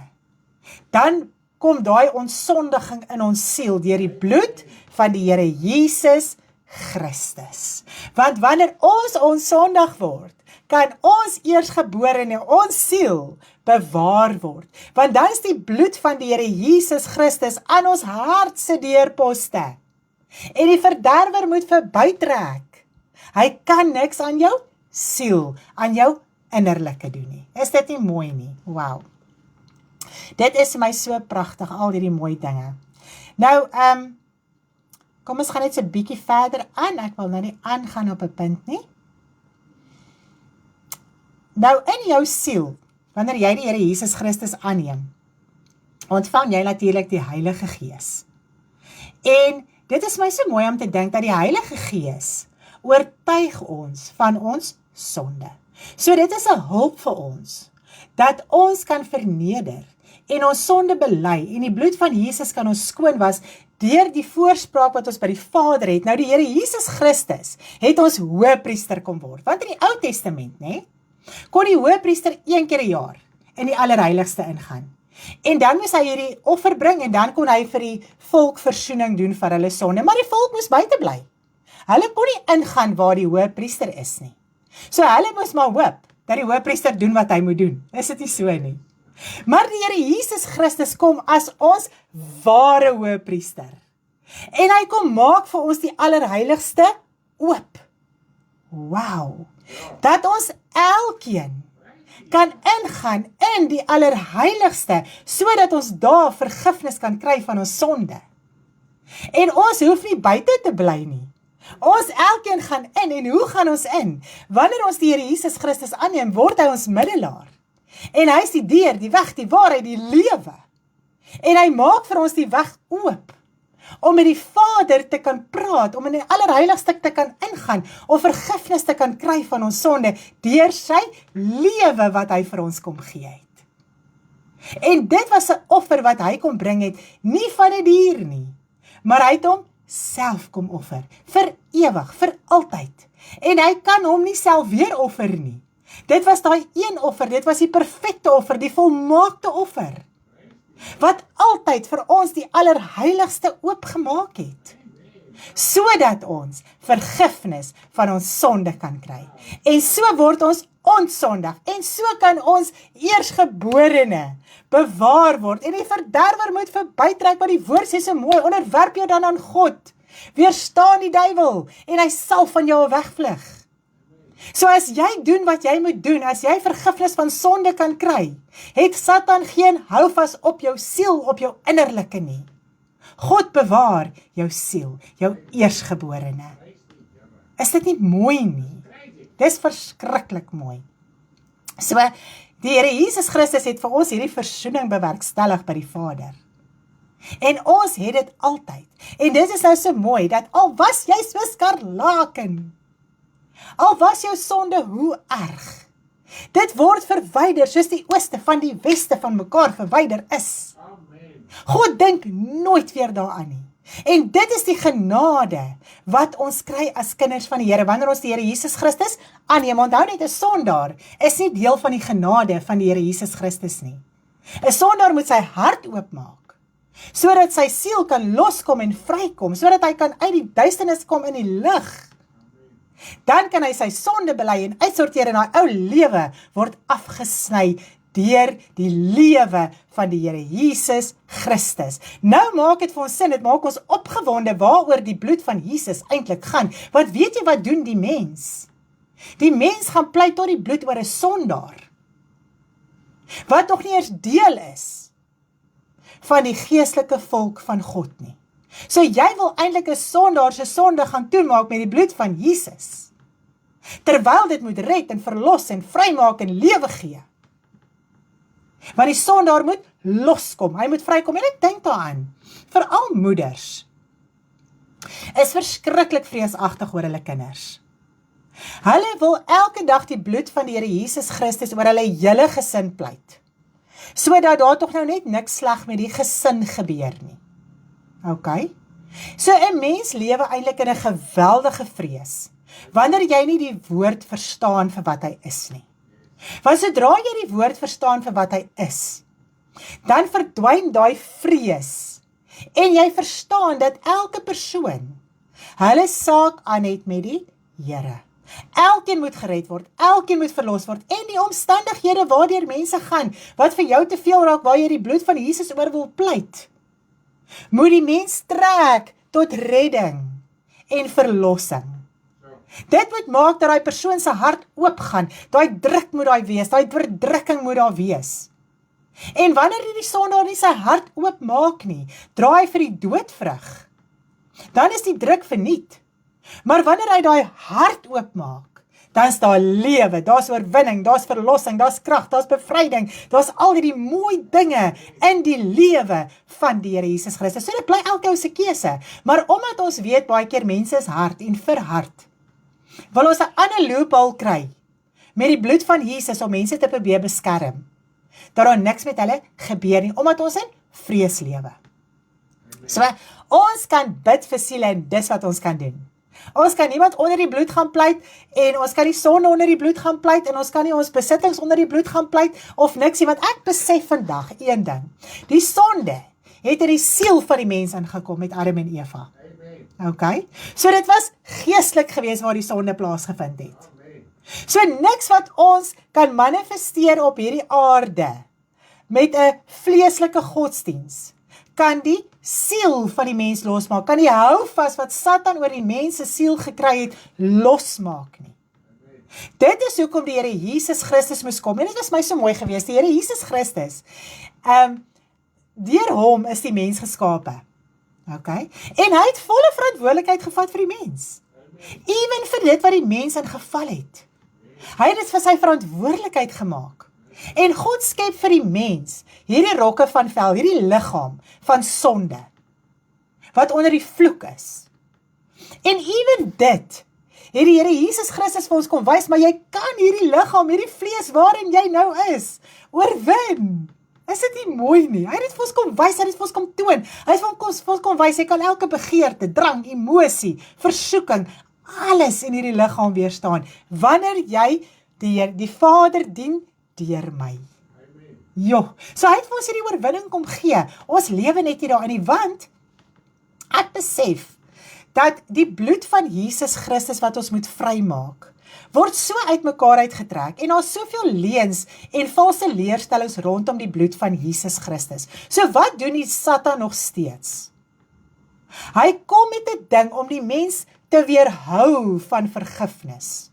dan kom daai ontsondiging in ons siel, deur die bloed van die Here Jesus Christus. Want wanneer ons onsondig word, kan ons eersgeborene, ons siel, bewaar word. Want dan is die bloed van die Here Jesus Christus aan ons hart se deurposte. En die verderwer moet verbytrek. Hy kan niks aan jou siel, aan jou innerlike doen nie. Is dit nie mooi nie? Wow. Dit is my so pragtig, al hierdie mooi dinge. Nou, kom ons gaan net so 'n bietjie verder aan. Ek wil nou nie aangaan op 'n punt nie. Nou, in jou siel, wanneer jy die Here Jesus Christus aanneem, ontvang jy natuurlik die Heilige Gees. En dit is my so mooi om te dink dat die Heilige Gees oortuig ons van ons sonde. So dit is 'n hulp vir ons, dat ons kan verneder en ons sonde bely, en die bloed van Jesus kan ons skoon was, deur die voorspraak wat ons by die Vader het. Nou die Here Jesus Christus het ons hoëpriester kom word, want in die Ou Testament, kon die hoëpriester 1 keer 'n jaar in die allerheiligste ingaan. En dan moes hy hierdie offer bring, en dan kon hy vir die volk versoening doen vir hulle sonde, maar die volk moes buite bly. Hulle kon nie ingaan waar die hoëpriester is nie. So hulle moes maar hoop, dat die hoëpriester doen wat hy moet doen. Is dit nie so nie? Maar die Here Jesus Christus kom as ons ware hoëpriester. En hy kom maak vir ons die allerheiligste oop. Wow! Dat ons elkeen kan ingaan in die allerheiligste, sodat ons daar vergifnis kan kry van ons sonde. En ons hoef nie buite te bly nie. Ons elkeen gaan in, en hoe gaan ons in? Wanneer ons die Here Jesus Christus aanneem, word hy ons middelaar. En hy is die deur, die weg, die waarheid, die lewe. En hy maak vir ons die weg oop, om met die Vader te kan praat, om in die allerheiligste te kan ingaan, om vergifnis te kan kry van ons sonde, deur sy lewe wat hy vir ons kom gee het. En dit was 'n offer wat hy kom bring het, nie van 'n dier nie, maar hy het hom self kom offer, vir ewig, vir altyd. En hy kan hom nie self weer offer nie. Dit was daai een offer, dit was die perfekte offer, die volmaakte offer, wat altyd vir ons die allerheiligste oopgemaak het, sodat ons vergifnis van ons sonde kan kry. En so word ons ontsondig, en so kan ons eersgeborene bewaar word, en die verderwer moet verbytrek, want die woord sê so mooi, onderwerp jou dan aan God, weerstaan die duiwel, en hy sal van jou wegvlug. So as jy doen wat jy moet doen, as jy vergifnis van sonde kan kry, het Satan geen houvas op jou siel, op jou innerlike nie. God bewaar jou siel, jou eersgeborene. Is dit nie mooi nie? Dis verskriklik mooi. So, die Here Jesus Christus het vir ons hierdie versoening bewerkstellig by die Vader. En ons het dit altyd. En dit is nou so mooi, dat al was jy so skarlaken, al was jou sonde hoe erg, dit word verwyder, soos die ooste van die weste van mekaar verwyder is. Amen. God dink nooit weer daaraan nie. En dit is die genade wat ons kry as kinders van die Here, wanneer ons die Here Jesus Christus aanneem. Onthou net, 'n sondaar is nie deel van die genade van die Here Jesus Christus nie. 'n Sondaar moet sy hart oopmaak, sodat sy siel kan loskom en vrykom, sodat hy kan uit die duisternis kom in die lig. Dan kan hy sy sonde bely en uitsorteer, en hy ou lewe word afgesny deur die lewe van die Here Jesus Christus. Nou maak dit vir ons sin, dit maak ons opgewonde waaroor die bloed van Jesus eintlik gaan. Want weet jy wat doen die mens? Die mens gaan pleit tot die bloed oor 'n sondaar, wat nog nie eers deel is van die geestelike volk van God nie. So jy wil eintlik 'n sondaar se sonde gaan toemaak met die bloed van Jesus, terwyl dit moet red en verlos en vrymaak en lewe gee. Want die sondaar moet loskom, hy moet vrykom. En ek dink daaraan, veral moeders is verskriklik vreesagtig oor hulle kinders. Hulle wil elke dag die bloed van die Here Jesus Christus oor hulle hele gesin pleit, sodat daar tog nou net niks sleg met die gesin gebeur nie. OK? So 'n mens lewe eintlik in 'n geweldige vrees, wanneer jy nie die woord verstaan vir wat hy is nie. Want sodra jy die woord verstaan vir wat hy is, dan verdwyn daai vrees, en jy verstaan dat elke persoon Hulle saak aan het met die Here. Elkeen moet gered word, elkeen moet verlos word, en die omstandighede waardeur mense gaan, wat vir jou te veel raak, waar jy die bloed van Jesus oor wil pleit, moet die mens trek tot redding en verlossing. Dit moet maak dat die persoon se hart oopgaan, daai druk moet daar wees, daai verdrukking moet daar wees. En wanneer die sondaar nie sy hart oopmaak nie, draai vir die doodvrug, dan is die druk verniet. Maar wanneer hy daai hart oopmaak, dan is daar lewe, daar's oorwinning, daar's verlossing, daar's krag, daar's bevryding, daar's al die mooi dinge in die lewe van die Here Jesus Christus. So dit bly elke ou se keuse. Maar omdat ons weet baie keer mense is hard en verhard, wil ons 'n ander loophole kry met die bloed van Jesus om mense te probeer beskerm, dat daar niks met hulle gebeur nie, omdat ons in vrees lewe. So, ons kan bid vir siele en dis wat ons kan doen. Ons kan niemand onder die bloed gaan pleit, en ons kan die sonde onder die bloed gaan pleit, en ons kan nie ons besittings onder die bloed gaan pleit, of niks nie, want ek besef vandag een ding, die sonde het in die siel van die mens ingekom met Adam en Eva. Okay? So dit was geestelik geweest waar die sonde plaasgevind het. So niks wat ons kan manifesteer op hierdie aarde, met 'n vleeslike godsdiens, kan die siel van die mens losmaak, kan die houvas wat Satan oor die mens se siel gekry het, losmaak nie. Dit is hoekom die Here Jesus Christus moes kom, en dit was my so mooi geweest, die Here Jesus Christus, deur hom is die mens geskape, okay? En hy het volle verantwoordelikheid gevat vir die mens, even vir dit wat die mens in geval het. Hy het dit vir sy verantwoordelikheid gemaak. En God skep vir die mens hierdie rokke van vel, hierdie liggaam van sonde, wat onder die vloek is. En even dit, het die Here Jesus Christus vir ons kom wys, maar jy kan hierdie liggaam, hierdie vlees waarin jy nou is, oorwin. Is dit nie mooi nie? Hy het dit vir ons kom wys, hy het dit vir ons kom toon. Hy het vir ons kom wys, jy kan elke begeerte, drang, emosie, versoeking, alles in hierdie liggaam weerstaan, wanneer jy die Vader dien deur my. Jo, so hy het vir ons hierdie oorwinning kom gee. Ons lewe net hier daarin, want ek besef dat die bloed van Jesus Christus wat ons moet vrymaak, word so uit mekaar uitgetrek, en daar's soveel leuns en valse leerstellings rondom die bloed van Jesus Christus. So wat doen die Satan nog steeds? Hy kom met 'n ding om die mens te weerhou van vergifnis.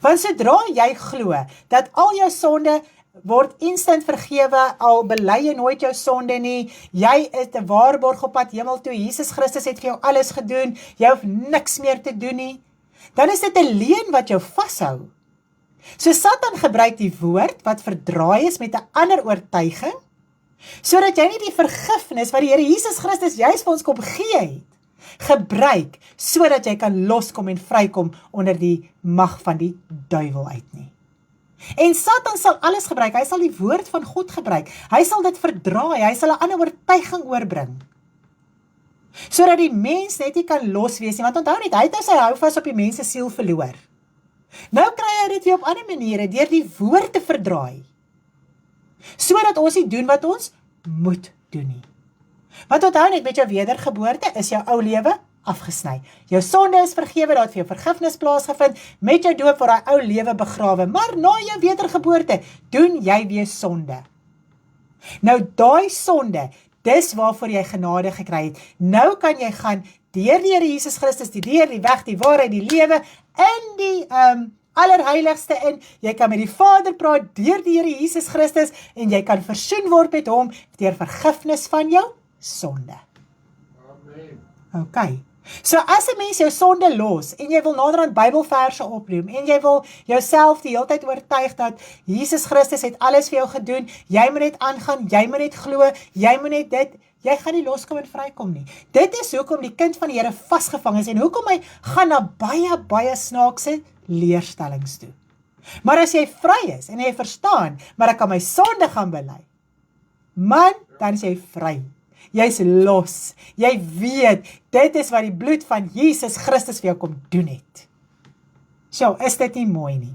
Want sodra jy glo dat al jou sonde word instant vergewe, al bely jy nooit jou sonde nie, jy is 'n waarborg op pad hemel toe, Jesus Christus het vir jou alles gedoen, jy hoef niks meer te doen nie, dan is dit 'n leuen wat jou vashou. So Satan gebruik die woord wat verdraai is met 'n ander oortuiging, sodat jy nie die vergifnis wat die Here Jesus Christus juis vir ons kom gee het, gebruik, sodat jy kan loskom en vrykom onder die mag van die duiwel uit nie. En Satan sal alles gebruik, hy sal die woord van God gebruik, hy sal dit verdraai, hy sal 'n ander oortuiging oorbring, sodat die mens net nie kan los wees nie, want onthou net, hy het nou sy houvas op die mens se siel verloor. Nou kry hy dit weer op ander maniere, deur die woord te verdraai, sodat ons nie doen wat ons moet doen nie. Want onthou net, met jou wedergeboorte is jou ou lewe afgesny. Jou sonde is vergewe, daar het vir jou vergifnis plaasgevind, met jou doop word daai ou lewe begrawe, maar na jou wedergeboorte doen jy weer sonde. Nou daai sonde, dis waarvoor jy genade gekry het. Nou kan jy gaan deur die Here Jesus Christus, deur die weg, die waarheid, die lewe, in die allerheiligste in, jy kan met die Vader praat deur die Here Jesus Christus, en jy kan versoen word met hom, deur vergifnis van jou sonde. Amen. Okay. So as 'n mens jou sonde los, en jy wil naderhand Bybelverse opnoem, en jy wil jouself die hele tyd oortuig dat Jesus Christus het alles vir jou gedoen, jy moet net aangaan, jy moet net glo, jy moet net dit, jy gaan nie loskom en vrykom nie. Dit is hoekom die kind van die Here vasgevang is, en hoekom hy gaan na baie snaakse leerstellings toe. Maar as jy vry is, en jy verstaan, maar ek kan my sonde gaan bely, man, dan is jy vry. Jy's los, jy weet, dit is wat die bloed van Jesus Christus vir jou kom doen het. So, is dit nie mooi nie?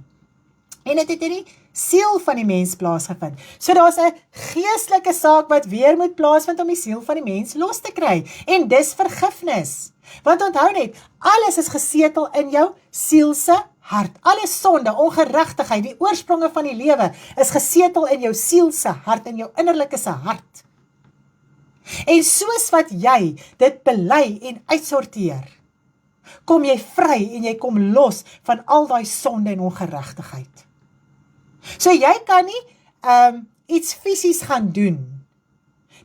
En dit het in die siel van die mens plaasgevind. So daar's 'n geestelike saak wat weer moet plaasvind om die siel van die mens los te kry. En dis vergifnis. Want onthou net, alles is gesetel in jou sielse hart. Alle sonde, ongeregtigheid, die oorspronge van die lewe is gesetel in jou sielse hart, in jou innerlike se hart. En soos wat jy dit bely en uitsorteer, kom jy vry en jy kom los van al daai sonde en ongeregtigheid. So jy kan nie iets fisies gaan doen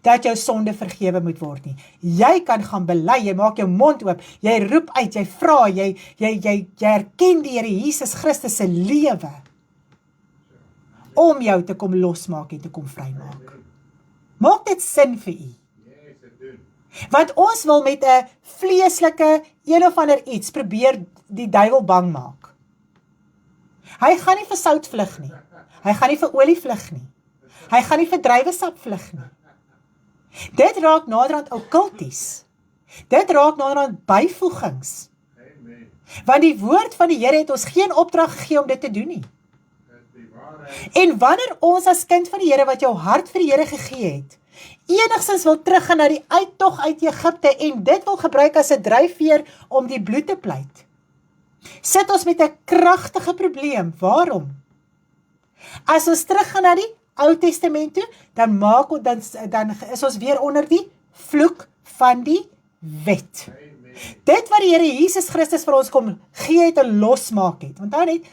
dat jou sonde vergewe moet word nie. Jy kan gaan bely, jy maak jou mond oop, jy roep uit, jy vra, jy erken die Here Jesus Christus se lewe om jou te kom losmaak en te kom vrymaak. Maak dit sin vir u? Want ons wil met 'n vleeslike een of ander iets probeer die duiwel bang maak. Hy gaan nie vir sout vlug nie. Hy gaan nie vir olie vlug nie. Hy gaan nie vir druiwesap vlug nie. Dit raak naderhand okkulties. Dit raak naderhand byvoegings. Want die woord van die Here het ons geen opdrag gegee om dit te doen nie. En wanneer ons as kind van die Here wat jou hart vir die Here gegee het, enigstens wil teruggaan na die uittog uit Egipte en dit wil gebruik as 'n dryfveer om die bloed te pleit, sit ons met 'n kragtige probleem. Waarom? As ons teruggaan na die Ou Testament toe, dan is ons weer onder die vloek van die wet. Dit wat die Here Jesus Christus vir ons kom gee het en losmaak het. Onthou net,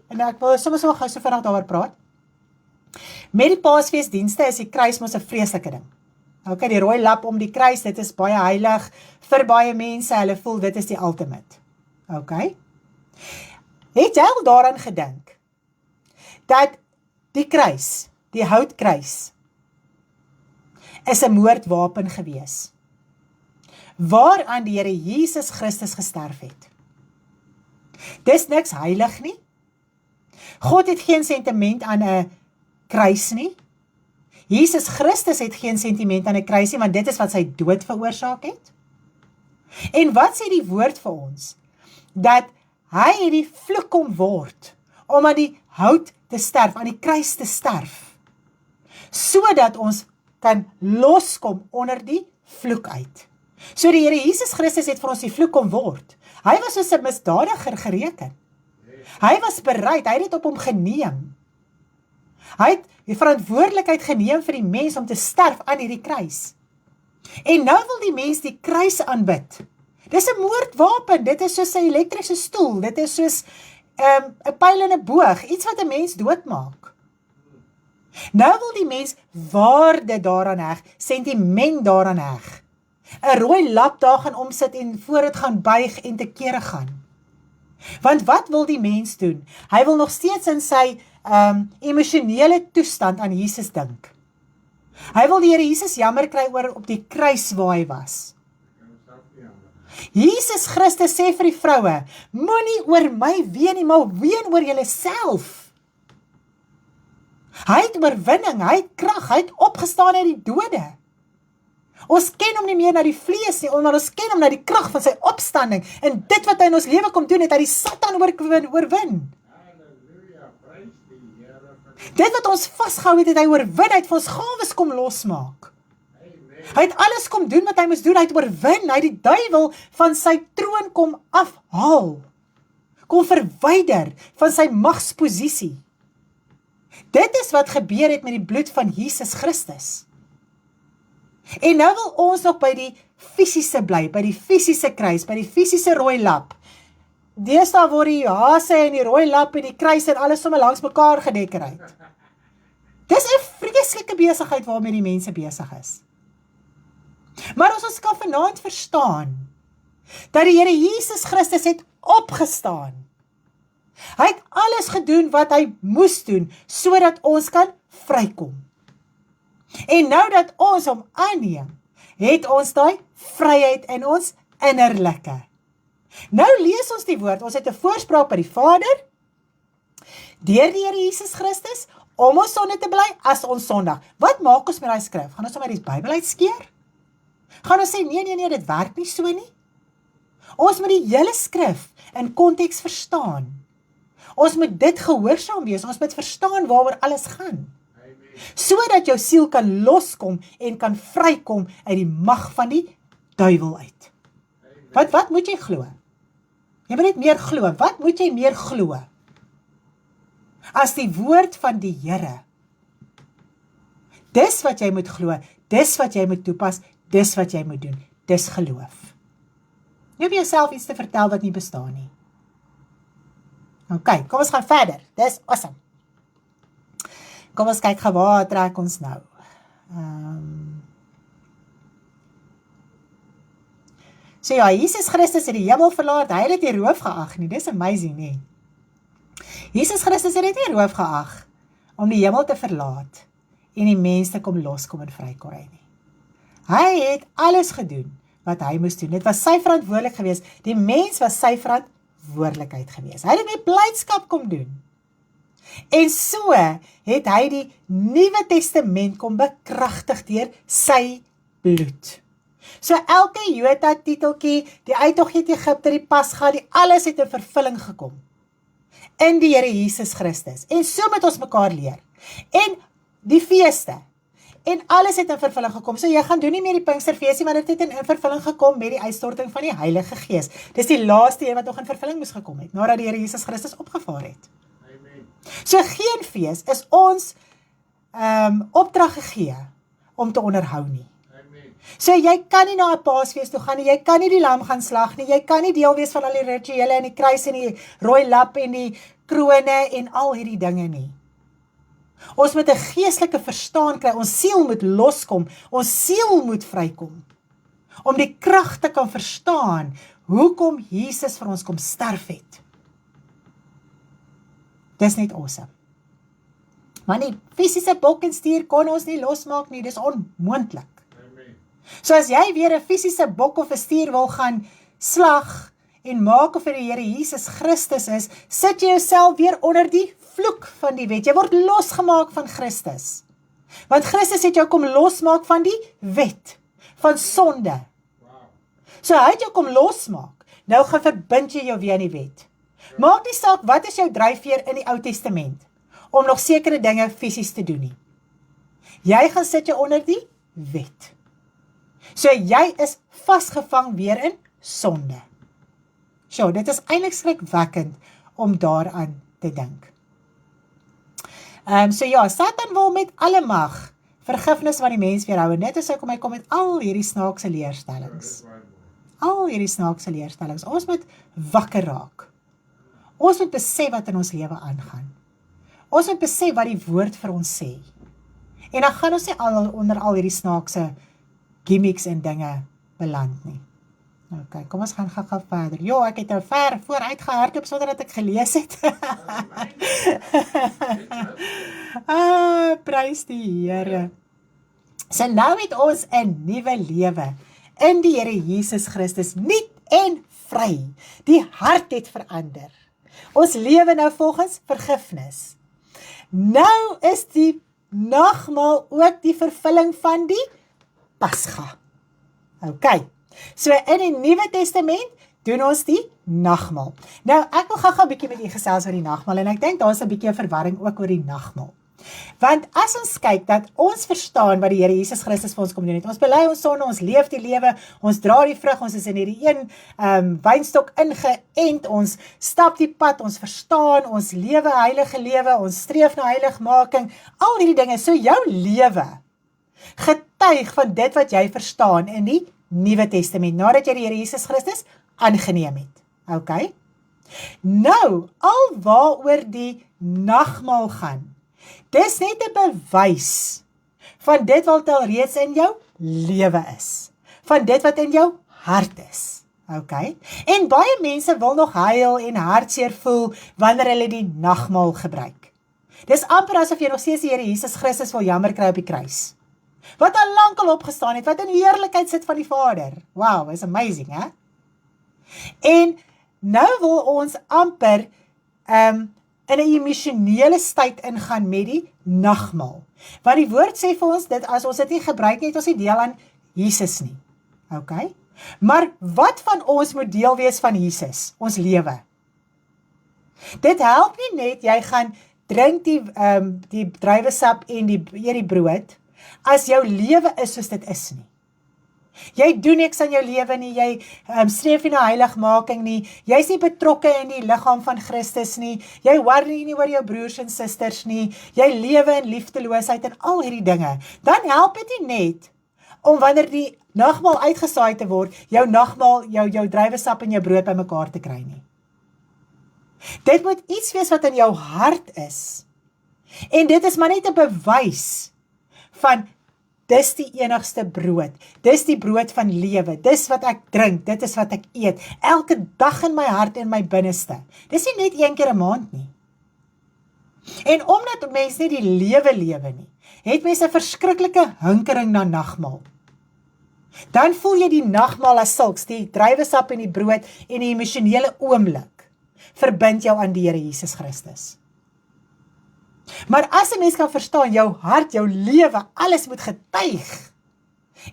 en ek wil soms wel gou so vinnig daaroor praat, met die Paasfeesdienste is die kruis mos 'n vreeslike ding. Okay, die rooi lap om die kruis, dit is baie heilig vir baie mense, hulle voel dit is die ultimate. Okay? Het jy al daaraan gedink dat die kruis, die houtkruis, is 'n moordwapen gewees, waaraan die Here Jesus Christus gesterf het? Dis niks heilig nie. God het geen sentiment aan 'n kruis nie. Jesus Christus het geen sentiment aan 'n kruis nie, want dit is wat sy dood veroorsaak het. En wat sê die woord vir ons? Dat hy het die vloek kom word, om aan die hout te sterf, aan die kruis te sterf, sodat ons kan loskom onder die vloek uit. So die Here Jesus Christus het vir ons die vloek kom word. Hy was soos 'n misdadiger gereken. Hy was bereid, hy het dit op hom geneem. Hy het die verantwoordelikheid geneem vir die mens om te sterf aan hierdie kruis. En nou wil die mens die kruis aanbid. Dis 'n moordwapen, dit is soos 'n elektriese stoel, dit is soos 'n pyl en 'n boog, iets wat 'n mens doodmaak. Nou wil die mens waarde daaraan heg, sentiment daaraan heg. 'n rooi lap daar gaan omsit en voor dit gaan buig en te kere gaan. Want wat wil die mens doen? Hy wil nog steeds in sy emosionele toestand aan Jesus dink. Hy wil die Here Jesus jammer kry oor op die kruis waar hy was. Jesus Christus sê vir die vroue, moenie oor my ween nie, maar ween oor julleself. Hy het oorwinning, hy het krag, hy het opgestaan uit die dode. Ons ken hom nie meer na die vlees nie, maar ons ken hom na die krag van sy opstanding, en dit wat hy in ons lewe kom doen, het hy die Satan oorwin. Dit wat ons vasgehou het, het hy oorwin, hy het vir ons gawes kom losmaak. Hy het alles kom doen wat hy moes doen, hy het oorwin, hy het die duiwel van sy troon kom afhaal, kom verwyder van sy magsposisie. Dit is wat gebeur het met die bloed van Jesus Christus. En nou wil ons nog by die fisiese bly, by die fisiese kruis, by die fisiese rooi lap. Deesdae word die hase en die rooi lap en die kruis en alles sommer langs mekaar gedekker uit. Dis 'n vreeslike besigheid waarmee die mense besig is. Maar ons kan vanaand verstaan, dat die Here Jesus Christus het opgestaan. Hy het alles gedoen wat hy moes doen, sodat ons kan vrykom. En nou dat ons hom aanneem, het ons daai vryheid in ons innerlike. Nou lees ons die woord, ons het 'n voorspraak by die Vader, deur die Here Jesus Christus, om ons sonde te bely as ons sondig. Wat maak ons met daai skrif? Gaan ons sommer die Bybel uitskeer? Gaan ons sê, nee, dit werk nie so nie? Ons moet die hele skrif in konteks verstaan. Ons moet dit gehoorsaam wees, ons moet verstaan waaroor alles gaan. Sodat jou siel kan loskom en kan vrykom uit die mag van die duiwel uit. Wat moet jy glo? Jy moet net meer glo. Wat moet jy meer glo? As die woord van die Here. Dis wat jy moet glo, dis wat jy moet toepas, dis wat jy moet doen, dis geloof. Jy hoef jouself iets te vertel wat nie bestaan nie. Ok, kom ons gaan verder, dis awesome. Kom ons kyk gou waar trek ons nou. So ja, Jesus Christus het die hemel verlaat, hy het die roof geag nie, dis amazing nie. Jesus Christus het nie roof geag om die hemel te verlaat en die mens te kom loskom en vrykry nie. Hy het alles gedoen wat hy moes doen. Dit was sy verantwoordelik gewees. Die mens was sy verantwoordelikheid gewees. Hy het dit met blydskap kom doen. En so het hy die Nuwe Testament kom bekragtig deur sy bloed. So elke Jota titeltjie, die uittog uit Egipte, die Pasga, die alles het in vervulling gekom. In die Here Jesus Christus. En so moet ons mekaar leer. En die feeste. En alles het in vervulling gekom. So jy gaan doen nie meer die Pinksterfeesie, want dit het in vervulling gekom met die uitstorting van die Heilige Gees. Dis die laaste een wat nog in vervulling moes gekom het, nadat die Here Jesus Christus opgevaar het. Amen. So geen fees is ons opdrag gegee om te onderhou nie. Amen. So jy kan nie na 'n Paasfees toe gaan nie, jy kan nie die lam gaan slag nie, jy kan nie deel wees van al die rituele en die kruis en die rooi lap en die krone en al hierdie dinge nie. Ons moet 'n geestelike verstaan kry, ons siel moet loskom, ons siel moet vrykom, om die krag te kan verstaan, hoekom Jesus vir ons kom sterf het. Dis net awesome. Maar die fisiese bok en stier kon ons nie losmaak nie, dis onmoontlik. So as jy weer 'n fisiese bok of 'n stier wil gaan slag, en maak of vir die Here Jesus Christus is, sit jy jouself weer onder die vloek van die wet. Jy word losgemaak van Christus. Want Christus het jou kom losmaak van die wet, van sonde. So hy het jou kom losmaak. Nou gaan verbind jy jou weer aan die wet. Maak nie saak, wat is jou dryfveer in die Ou Testament, om nog sekere dinge fisies te doen nie. Jy gaan sit jou onder die wet. So jy is vasgevang weer in sonde. So, dit is eintlik skrikwekkend om daaraan te dink. So ja, Satan wil met alle mag vergifnis van die mens weerhou, en dit is hoekom hy kom met al hierdie snaakse leerstellings. Al hierdie snaakse leerstellings. Ons moet wakker raak. Ons moet besef wat in ons lewe aangaan. Ons moet besef wat die woord vir ons sê. En dan gaan ons nie onder al hierdie snaakse gimmicks en dinge beland nie. Ok, kom ons gaan gou verder. Jo, ek het nou ver vooruit gehardloop sonder dat ek gelees het. Prys die Here. So nou het ons 'n nuwe lewe in die Here Jesus Christus, nuut en vry. Die hart het verander. Ons lewe nou volgens vergifnis. Nou is die nagmaal ook die vervulling van die Pasga. Ok. So in die Nuwe Testament doen ons die nagmaal. Nou ek wil gou 'n bietjie met u gesels oor die nagmaal, en ek dink daar is 'n bietjie verwarring ook oor die nagmaal. Want as ons kyk dat ons verstaan wat die Here Jesus Christus vir ons kom doen het, ons bely ons sonde, ons leef die lewe, ons dra die vrug, ons is in hierdie een wynstok ingeënt, ons stap die pad, ons verstaan, ons lewe heilige lewe, ons streef na heiligmaking, al hierdie dinge, so jou lewe getuig van dit wat jy verstaan in die Nuwe Testament, nadat jy die Here Jesus Christus aangeneem het. Ok? Nou, al waaroor die nagmaal gaan, dis net 'n bewys van dit wat al reeds in jou lewe is, van dit wat in jou hart is. Ok? En baie mense wil nog huil en hartseer voel wanneer hulle die nagmaal gebruik. Dis amper asof jy nog steeds die Here Jesus Christus wil jammer kry op die kruis. Wat al lank al opgestaan het, wat in heerlikheid sit van die Vader. Wow, is amazing, hè? En nou wil ons amper in 'n emosionele tyd ingaan met die nagmaal. Want die woord sê vir ons, dit as ons dit nie gebruik nie, het ons nie deel aan Jesus nie. Ok? Maar wat van ons moet deel wees van Jesus? Ons lewe. Dit help nie net, jy gaan drink die druiwesap en eet die brood, as jou lewe is soos dit is nie. Jy doen niks aan jou lewe nie, jy streef nie na heiligmaking nie, jy is nie betrokke in die liggaam van Christus nie, jy worry nie oor jou broers en susters nie, jy lewe in liefdeloosheid en al hierdie dinge, dan help dit nie net, om wanneer die nagmaal uitgesaai te word, jou nagmaal, jou druiwesap en jou brood by mekaar te kry nie. Dit moet iets wees wat in jou hart is, en dit is maar net 'n bewys van, dis die enigste brood, dis die brood van lewe, dis wat ek drink, dit is wat ek eet, elke dag in my hart en my binneste, dis nie net een keer 'n maand nie. En omdat mense nie die lewe nie, het mense 'n verskriklike hinkering na nagmaal. Dan voel jy die nagmaal as sulks, die druiwesap en die brood en die emosionele oomblik, verbind jou aan die Here Jesus Christus. Maar as 'n mens kan verstaan, jou hart, jou lewe, alles moet getuig,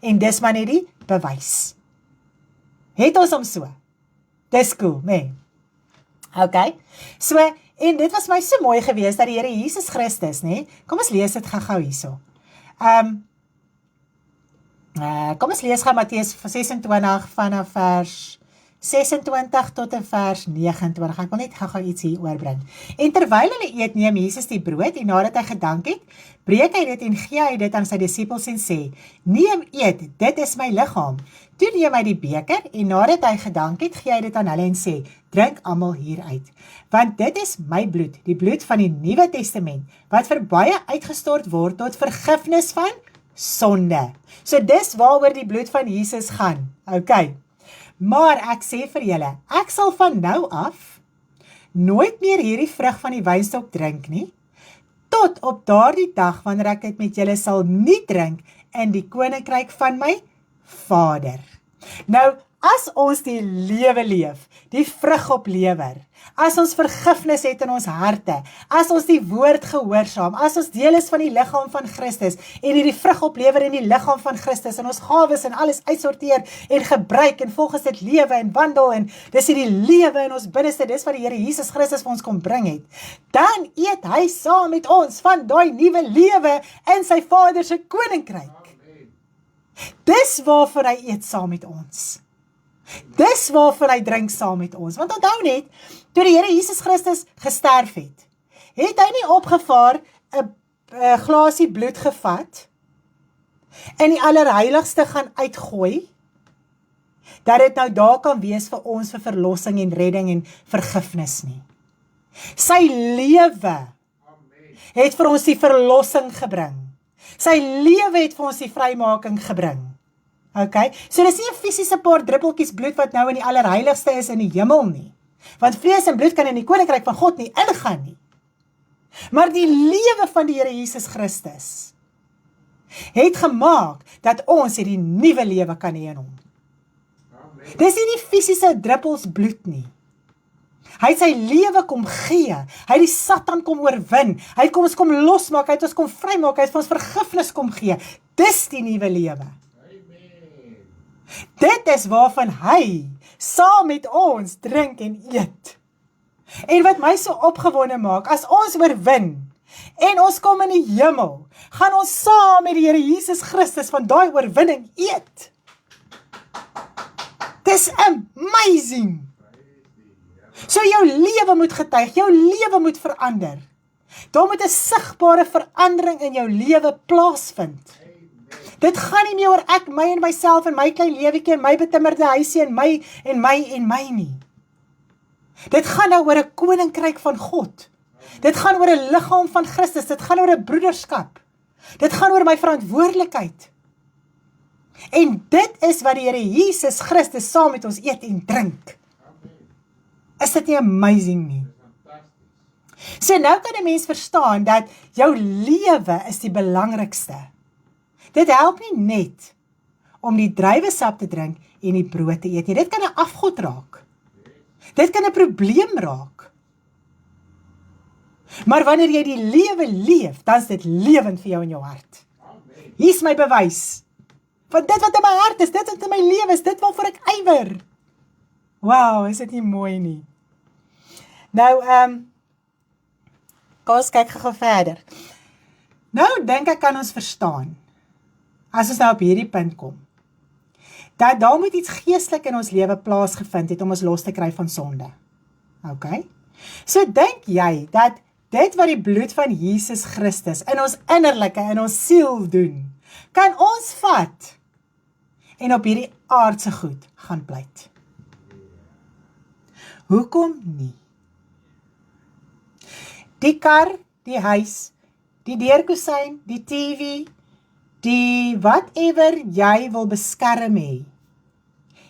en dis maar net die bewys. Het ons hom so? Dis cool, nee. Ok, so, en dit was my so mooi gewees, dat die Here Jesus Christus, nee, kom ons lees dit gou hierso. Kom ons lees gaan Matteus 26 vanaf vers 26 tot en vers 29, ek wil net gou iets hier oorbring. En terwyl hulle eet, neem Jesus die brood, en nadat hy gedank het, breek hy dit en gee hy dit aan sy disippels en sê, neem eet, dit is my liggaam. Toe neem hy die beker, en nadat hy gedank het, gee hy dit aan hulle en sê, drink almal hieruit, want dit is my bloed, die bloed van die Nuwe Testament, wat vir baie uitgestort word tot vergifnis van sonde. So dis waaroor die bloed van Jesus gaan, ok. Maar ek sê vir julle, ek sal van nou af nooit meer hierdie vrug van die wynstok drink nie, tot op daardie dag wanneer ek dit met julle sal nie drink in die koninkryk van my Vader. Nou, as ons die lewe leef, die vrug oplewer, as ons vergifnis het in ons harte, as ons die woord gehoorsaam, as ons deel is van die liggaam van Christus, en die vrug oplewer in die liggaam van Christus, en ons gawes en alles uitsorteer, en gebruik, en volgens dit lewe en wandel, en dis die lewe in ons binneste, dis wat die Here Jesus Christus vir ons kom bring het, dan eet hy saam met ons van daai nuwe lewe in sy Vader se koninkryk. Dis waarvoor hy eet saam met ons. Dis waarvoor hy drink saam met ons. Want onthou net, toe die Here Jesus Christus gesterf het hy nie opgevaar 'n glasie bloed gevat en die allerheiligste gaan uitgooi, dat dit nou daar kan wees vir ons vir verlossing en redding en vergifnis nie. Sy lewe het vir ons die verlossing gebring. Sy lewe het vir ons die vrymaking gebring. Ok, so dis nie 'n fisiese paar druppeltjies bloed wat nou in die allerheiligste is in die hemel nie. Want vlees en bloed kan in die koninkryk van God nie ingaan nie. Maar die lewe van die Here Jesus Christus het gemaak dat ons hierdie nuwe lewe kan hê in hom. Dis nie die fisiese druppels bloed nie. Hy het sy lewe kom gee, hy het die Satan kom oorwin, hy het ons kom losmaak, hy het ons kom vrymaak, hy het vir ons vergifnis kom gee. Dis die nuwe lewe. Dit is waarvan hy saam met ons drink en eet. En wat my so opgewonde maak, as ons oorwin en ons kom in die hemel, gaan ons saam met die Here Jesus Christus van daai oorwinning eet. Dis amazing. So jou lewe moet getuig, jou lewe moet verander. Daar moet 'n sigbare verandering in jou lewe plaasvind. Dit gaan nie meer oor ek, my en myself en my klein lewetjie en my betimmerde huisie en my nie. Dit gaan nou oor 'n koninkryk van God. Dit gaan oor 'n liggaam van Christus, dit gaan oor 'n broederskap. Dit gaan oor my verantwoordelikheid. En dit is wat die Here Jesus Christus saam met ons eet en drink. Is dit nie amazing nie? So nou kan 'n mens verstaan dat jou lewe is die belangrikste. Dit help nie net om die druiwesap te drink en die brood te eet nie. Dit kan 'n afgod raak. Dit kan 'n probleem raak. Maar wanneer jy die lewe leef, dan is dit lewend vir jou in jou hart. Hier is my bewys. Van dit wat in my hart is, dit wat in my lewe is, dit waarvoor ek ywer. Wow, is dit nie mooi nie? Nou, kom ons kyk gou verder. Nou dink ek kan ons verstaan, as ons nou op hierdie punt kom, dat daar moet iets geestelik in ons lewe plaasgevind het om ons los te kry van sonde. Ok? So dink jy dat dit wat die bloed van Jesus Christus in ons innerlike, in ons siel doen, kan ons vat en op hierdie aardse goed gaan pleit? Hoekom nie? Die kar, die huis, die deurkusyn, die TV, die whatever jy wil beskerm hê,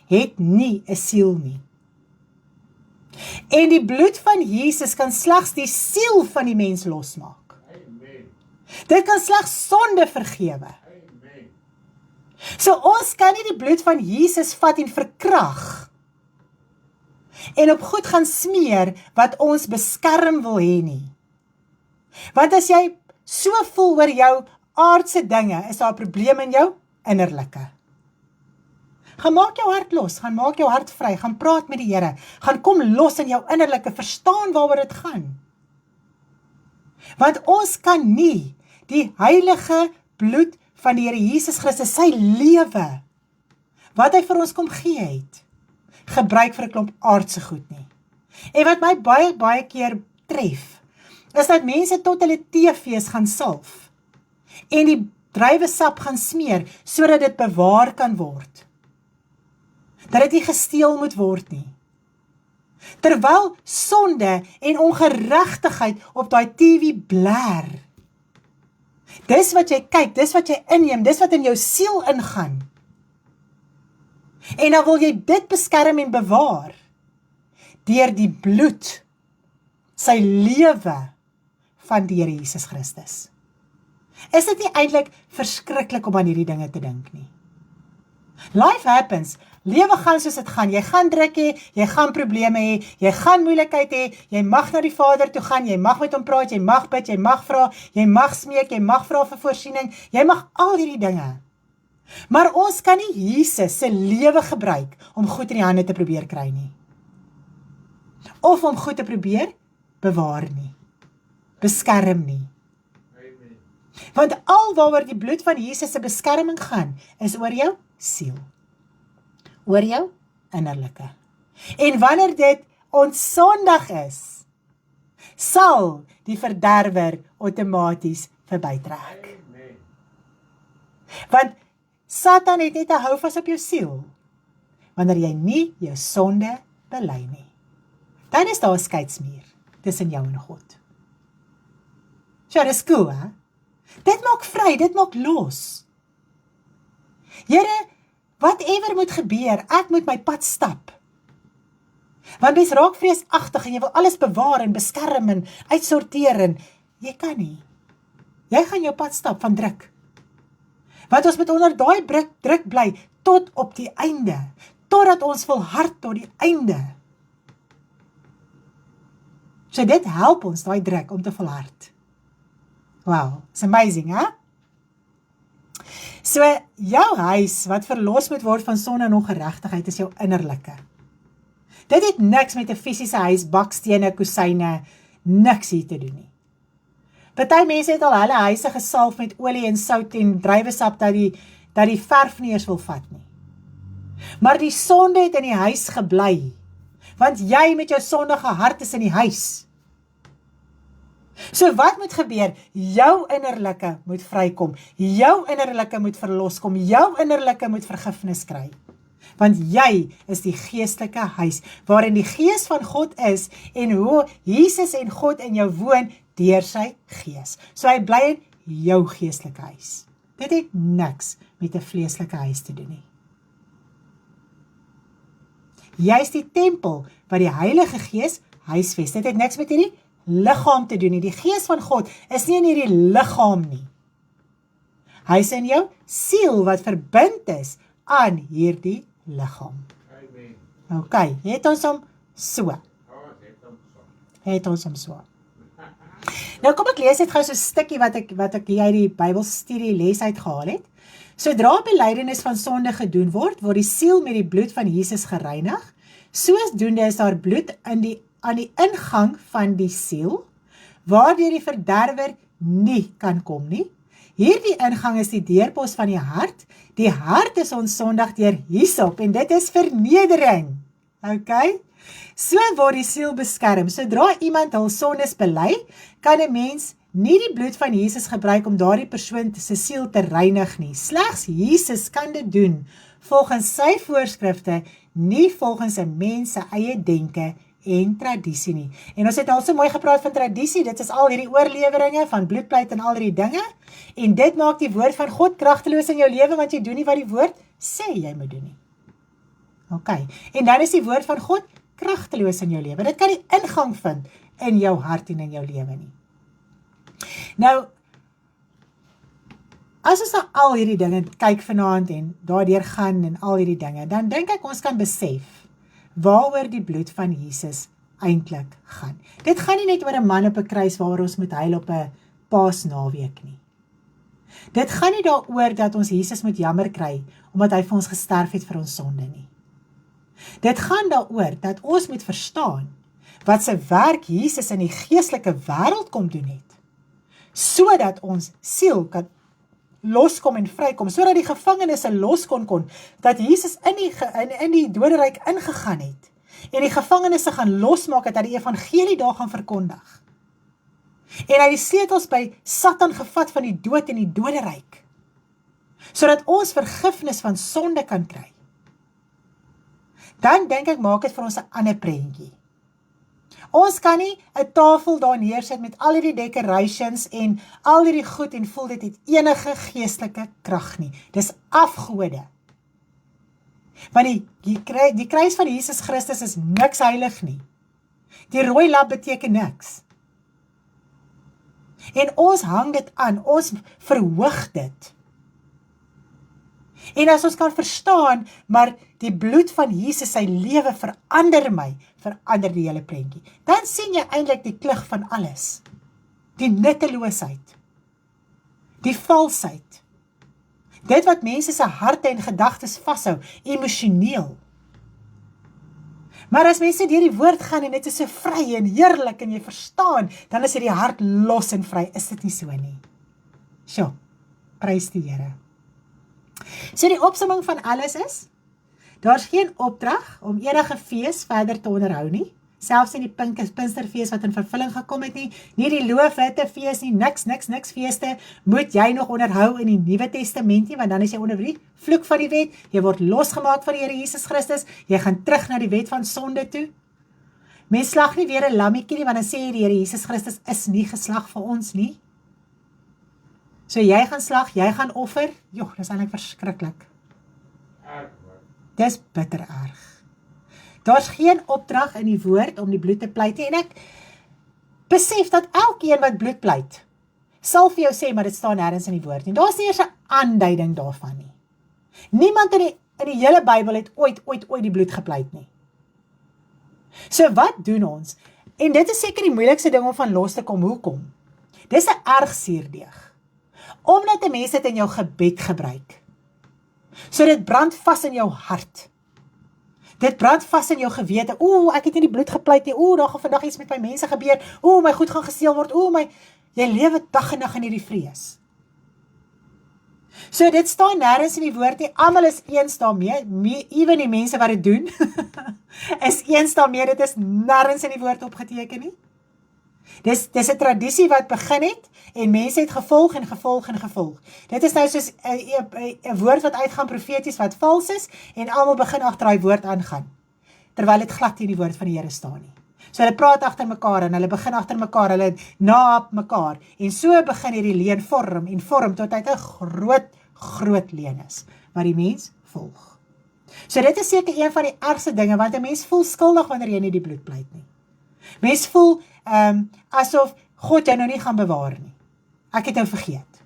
het nie 'n siel nie. En die bloed van Jesus kan slegs die siel van die mens losmaak. Amen. Dit kan slegs sonde vergewe. Amen. So ons kan nie die bloed van Jesus vat en verkrag en op goed gaan smeer wat ons beskerm wil hê nie. Want as jy so voel oor jou aardse dinge, is daar 'n probleem in jou innerlike. Gaan maak jou hart los, gaan maak jou hart vry, gaan praat met die Here, gaan kom los in jou innerlike, verstaan waaroor dit gaan. Want ons kan nie die heilige bloed van die Here Jesus Christus, sy lewe, wat hy vir ons kom gee het, gebruik vir 'n klomp aardse goed nie. En wat my baie keer tref, is dat mense tot hulle TV's gaan salf, en die druiwesap gaan smeer, sodat dit bewaar kan word. Dat dit nie gesteel moet word nie. Terwyl sonde en ongeregtigheid op daai TV blaar. Dis wat jy kyk, dis wat jy inneem, dis wat in jou siel ingaan. En dan wil jy dit beskerm en bewaar, deur die bloed, sy lewe van die Here Jesus Christus. Is dit nie eintlik verskriklik om aan hierdie dinge te dink nie? Life happens, lewe gaan soos dit gaan, jy gaan druk hê, jy gaan probleme hê, jy gaan moeilikheid hê, jy mag na die Vader toe gaan, jy mag met hom praat, jy mag bid, jy mag vra, jy mag smeek, jy mag vra vir voorsiening, jy mag al hierdie dinge. Maar ons kan nie Jesus se lewe gebruik om goed in die hande te probeer kry nie. Of om goed te probeer bewaar nie, beskerm nie. Want al waaroor die bloed van Jesus se beskerming gaan, is oor jou siel. Oor jou innerlike. En wanneer dit ontsondig is, sal die verderwer outomaties verbytrek. Want Satan het net 'n houvas op jou siel, wanneer jy nie jou sonde bely nie. Dan is daar 'n skeidsmuur tussen jou en God. So, dis cool, hè? Dit maak vry, dit maak los. Here, whatever moet gebeur, ek moet my pad stap. Want mens raak vreesagtig en jy wil alles bewaar en beskerm en uitsorteer en jy kan nie. Jy gaan jou pad stap van druk. Want ons moet onder daai druk bly tot op die einde, totdat ons volhard tot die einde. So dit help ons, daai druk, om te volhard. Wow, it's amazing, hè? So, jou huis wat verlos moet word van sonde en ongeregtigheid is jou innerlike. Dit het niks met 'n fisiese huis, bakstene, kusyne, niks hier te doen nie. Party mense het al hulle huise gesalf met olie en sout en druiwesap dat die verf nie eers wil vat nie. Maar die sonde het in die huis gebly, want jy met jou sondige hart is in die huis. So wat moet gebeur? Jou innerlike moet vrykom, jou innerlike moet verlos kom, jou innerlike moet vergifnis kry. Want jy is die geestelike huis, waarin die gees van God is, en hoe Jesus en God in jou woon, deur sy gees. So hy bly in jou geestelike huis. Dit het niks met 'n vleeslike huis te doen nie. Jy is die tempel wat die Heilige Gees huisves. Dit het niks met hierdie liggaam te doen nie. Die Gees van God is nie in hierdie liggaam nie. Hy is in jou siel wat verbind is aan hierdie liggaam. Ok, het ons hom so. Het ons hom so. Nou kom ek lees dit gou so 'n stukkie wat ek hier uit die Bybelstudie les uitgehaal het. Sodra belydenis van sonde gedoen word die siel met die bloed van Jesus gereinig. Soosdoende is daar bloed in die aan die ingang van die siel, waardeur die verderwer nie kan kom nie. Hierdie ingang is die deurpos van die hart. Die hart is ontsondig deur hyssop en dit is vernedering. Okay? So word die siel beskerm. Sodra iemand hul sondes bely, kan 'n mens nie die bloed van Jesus gebruik om daardie persoon se siel te reinig nie. Slegs Jesus kan dit doen volgens sy voorskrifte, nie volgens 'n mens se eie denke en tradisie nie. En ons het al so mooi gepraat van tradisie, dit is al hierdie oorleweringe van bloedpleit en al hierdie dinge, en dit maak die woord van God kragteloos in jou lewe, want jy doen nie wat die woord sê jy moet doen nie. Ok, en dan is die woord van God kragteloos in jou lewe. Dit kan nie ingang vind in jou hart en in jou lewe nie. Nou, as ons na al hierdie dinge kyk vanaand en daardeur gaan en al hierdie dinge, dan dink ek ons kan besef waaroor die bloed van Jesus eintlik gaan. Dit gaan nie net oor 'n man op 'n kruis waar ons moet huil op 'n Paasnaweek nie. Dit gaan nie daaroor dat ons Jesus moet jammer kry omdat hy vir ons gesterf het vir ons sonde nie. Dit gaan daaroor dat ons moet verstaan wat se werk Jesus in die geestelike wêreld kom doen het, sodat ons siel kan loskom en vrykom, sodat die gevangenes los kon, dat Jesus in die doderyk ingegaan het, en die gevangenes gaan losmaak, het hy die evangelie daar gaan verkondig. En hy die sleutels by Satan gevat van die dood en die doderyk, sodat ons vergifnis van sonde kan kry. Dan dink ek maak dit vir ons 'n ander prentjie. Ons kan nie 'n tafel daar neersit met al die decorations en al die goed en voel dit het enige geestelike krag nie. Dis afgode. Want die kruis van Jesus Christus is niks heilig nie. Die rooi lap beteken niks. En ons hang dit aan, ons verhoog dit. En as ons kan verstaan, maar die bloed van Jesus, sy lewe verander my, verander die hele prentjie. Dan sien jy eintlik die klug van alles. Die nutteloosheid. Die valsheid. Dit wat mense se harte en gedagtes vashou, emosioneel. Maar as mense deur die woord gaan en dit is so vry en heerlik en jy verstaan, dan is dit die hart los en vry. Is dit nie so nie? Sjoe, prys die Here. So die opsomming van alles is, daar's geen opdrag om enige fees verder te onderhou nie, selfs in die Pinksterfees wat in vervulling gekom het nie die Loofhuttefees nie, niks feeste moet jy nog onderhou in die Nuwe Testament nie, want dan is jy onder die vloek van die wet, jy word losgemaak van die Here Jesus Christus, jy gaan terug na die wet van sonde toe. Mens slag nie weer 'n lammetjie nie, want dan sê die Here Jesus Christus is nie geslag vir ons nie. So jy gaan slag, jy gaan offer, joh, dis eintlik verskriklik. Dis bitter erg. Daar's geen opdrag in die woord om die bloed te pleit nie, en ek besef dat elkeen wat bloed pleit, sal vir jou sê, maar dit staan nêrens in die woord nie. Daar's nie eers 'n aanduiding daarvan nie. Niemand in die hele Bybel het ooit die bloed gepleit nie. So wat doen ons? En dit is seker die moeilikste ding om van los te kom. Hoekom? Dis 'n erg suurdeeg. Omdat 'n mens dit in jou gebed gebruik. So dit brand vas in jou hart. Dit brand vas in jou gewete. Ek het nie die bloed gepleit nie. Daar gaan vandag iets met my mense gebeur. My goed gaan gesteel word. Jy lewe dag en nag in hierdie vrees. So dit staan nêrens in die woord nie. Almal is eens daarmee, ewen die mense wat dit doen, is eens daarmee, dit is nêrens in die woord opgeteken nie. Dis 'n tradisie wat begin het, en mense het gevolg en gevolg. Dit is nou soos 'n woord wat uitgaan profeties wat vals is, en almal begin agter daai woord aangaan, terwyl dit glad nie in die woord van die Here staan nie. So hulle praat agter mekaar, en hulle begin agter mekaar, hulle naap mekaar, en so begin hierdie leuen vorm, tot hy 'n groot leuen is, wat die mens volg. So dit is seker een van die ergste dinge, want 'n mens voel skuldig wanneer jy nie die bloed pleit nie. Mens voel asof God jou nou nie gaan bewaar nie. Ek het nou vergeet.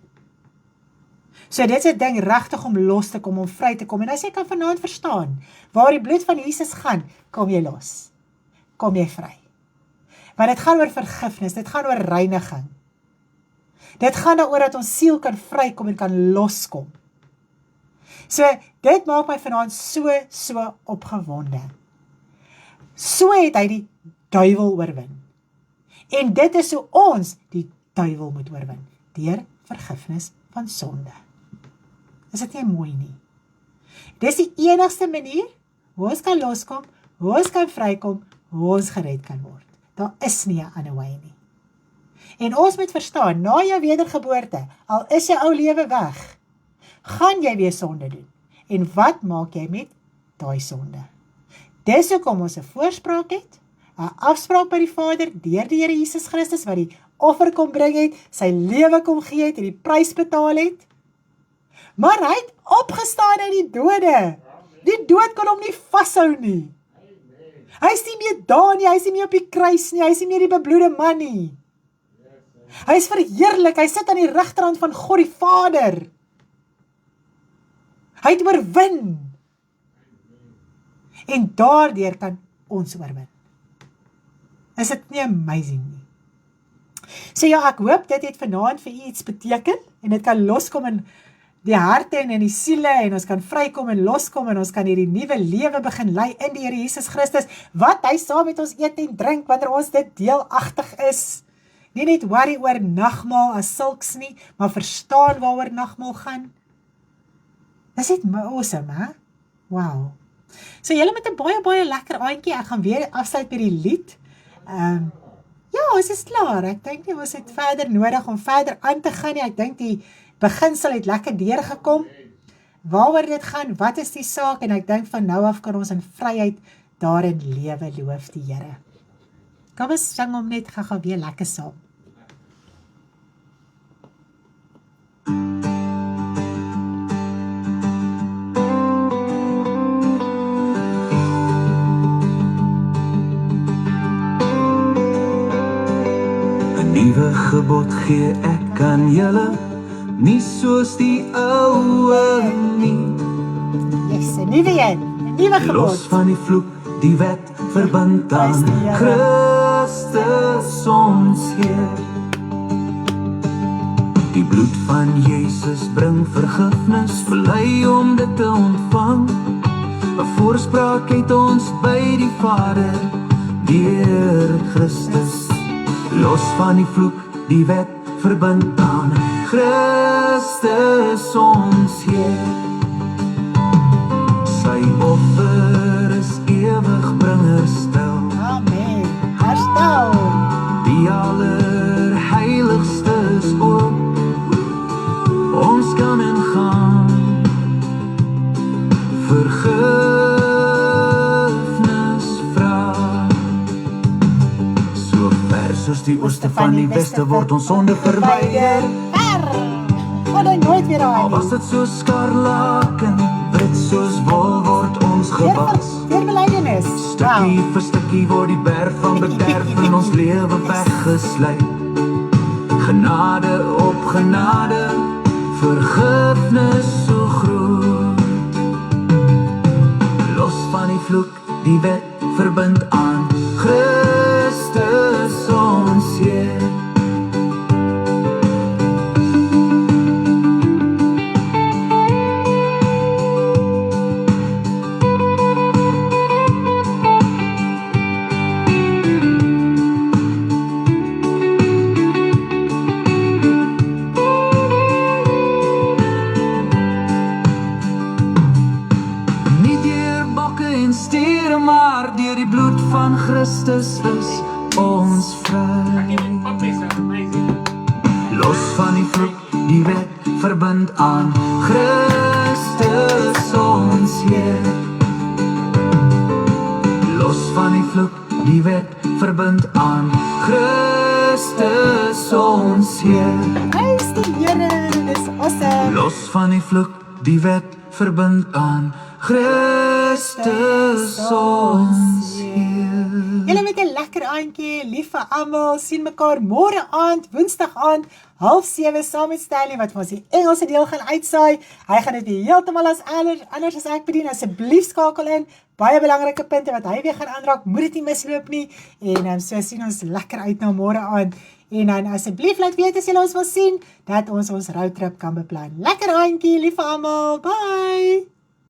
So dit is 'n ding regtig om los te kom, om vry te kom. En as jy kan vanaand verstaan, waar die bloed van Jesus gaan, kom jy los. Kom jy vry. Want dit gaan oor vergifnis, dit gaan oor reiniging. Dit gaan daaroor dat ons siel kan vrykom en kan loskom. So dit maak my vanaand so opgewonde. So het hy die duiwel oorwin. En dit is hoe ons die duiwel moet oorwin, deur vergifnis van sonde. Is dit nie mooi nie? Dis die enigste manier hoe ons kan loskom, hoe ons kan vrykom, hoe ons gered kan word. Daar is nie 'n ander wy nie. En ons moet verstaan, na jou wedergeboorte, al is jou ou lewe weg, gaan jy weer sonde doen. En wat maak jy met daai sonde? Dis hoekom ons 'n voorspraak het, 'n afspraak by die Vader, deur die Here Jesus Christus, wat die offer kom bring het, sy lewe kom gee het, en die prys betaal het. Maar hy het opgestaan uit die dode. Die dood kon hom nie vashou nie. Hy is nie meer daar nie, hy is nie meer op die kruis nie, hy is nie meer die bebloede man nie. Hy is verheerlik, hy sit aan die regterhand van God die Vader. Hy het oorwin. En daardeur kan ons oorwin. Is dit nie amazing nie? So ja, ek hoop dit het vanaand vir u iets beteken, en dit kan loskom in die harte en in die siele, en ons kan vrykom en loskom, en ons kan hierdie nuwe lewe begin lei in die Here Jesus Christus, wat hy saam met ons eet en drink, wanneer ons dit deelagtig is. Nie net worry oor nagmaal as sulks nie, maar verstaan waaroor nagmaal gaan. Dis net awesome, hè? Wow. So julle met 'n baie lekker aandjie, ek gaan weer afsluit met die lied. Ja, ons is klaar, ek dink nie, ons het verder nodig om verder aan te gaan nie, ek dink die beginsel het lekker deurgekom, waaroor dit gaan, wat is die saak, en ek dink van nou af kan ons in vryheid daarin lewe, loof die Here. Kom ons sing hom net gou weer lekker saam. Nuwe gebod gee ek aan julle, nie soos die ouwe nie. Yes, 'n nuwe een, 'n nuwe gebod. Los van die vloek, die wet, verband aan Christus ons Heer. Die bloed van Jesus bring vergifnis, bely om dit te ontvang. 'n Voorspraak het ons by die Vader, deur Christus. Los van die vloek, die wet, verband aan Christus ons Heer. Sy offer is ewig bring herstel. Amen, herstel. Die allerheiligste is oop, ons kan ingaan, vergifnis vra. So ver soos die ooste van die weste word ons sonde verwyder. Gaan hy nooit weer Al aan was dit so skarlaken, wit soos wol word ons gewas. Deur belydenis. Stukkie vir stukkie word die berg van bederf in ons lewe weggesluit. Genade op genade, vergifnis so groot. Los van die vloek, die wet, verbind aan Christus ons Heer. Christus is ons vry. Los van die vloek, die wet, verbind aan Christus ons Heer. Los van die vloek, die wet, verbind aan Christus ons Heer. Prys die Here, dis awesome. Los van die vloek, die wet, verbind aan Christus ons Heer. Julle met 'n lekker aandjie, lief vir almal, sien mekaar môre aand, Woensdag aand, 6:30 saam met Stanley, wat vir ons die Engelse deel gaan uitsaai. Hy gaan dit heeltemal anders as ek bedien, asseblief skakel in, baie belangrike punte wat hy weer gaan aanraak, moet dit nie misloop nie, en so sien ons lekker uit na môre aand, en dan asseblief laat weet as julle ons wil sien, dat ons roadtrip kan beplan. Lekker aandjie, lief vir almal, bye!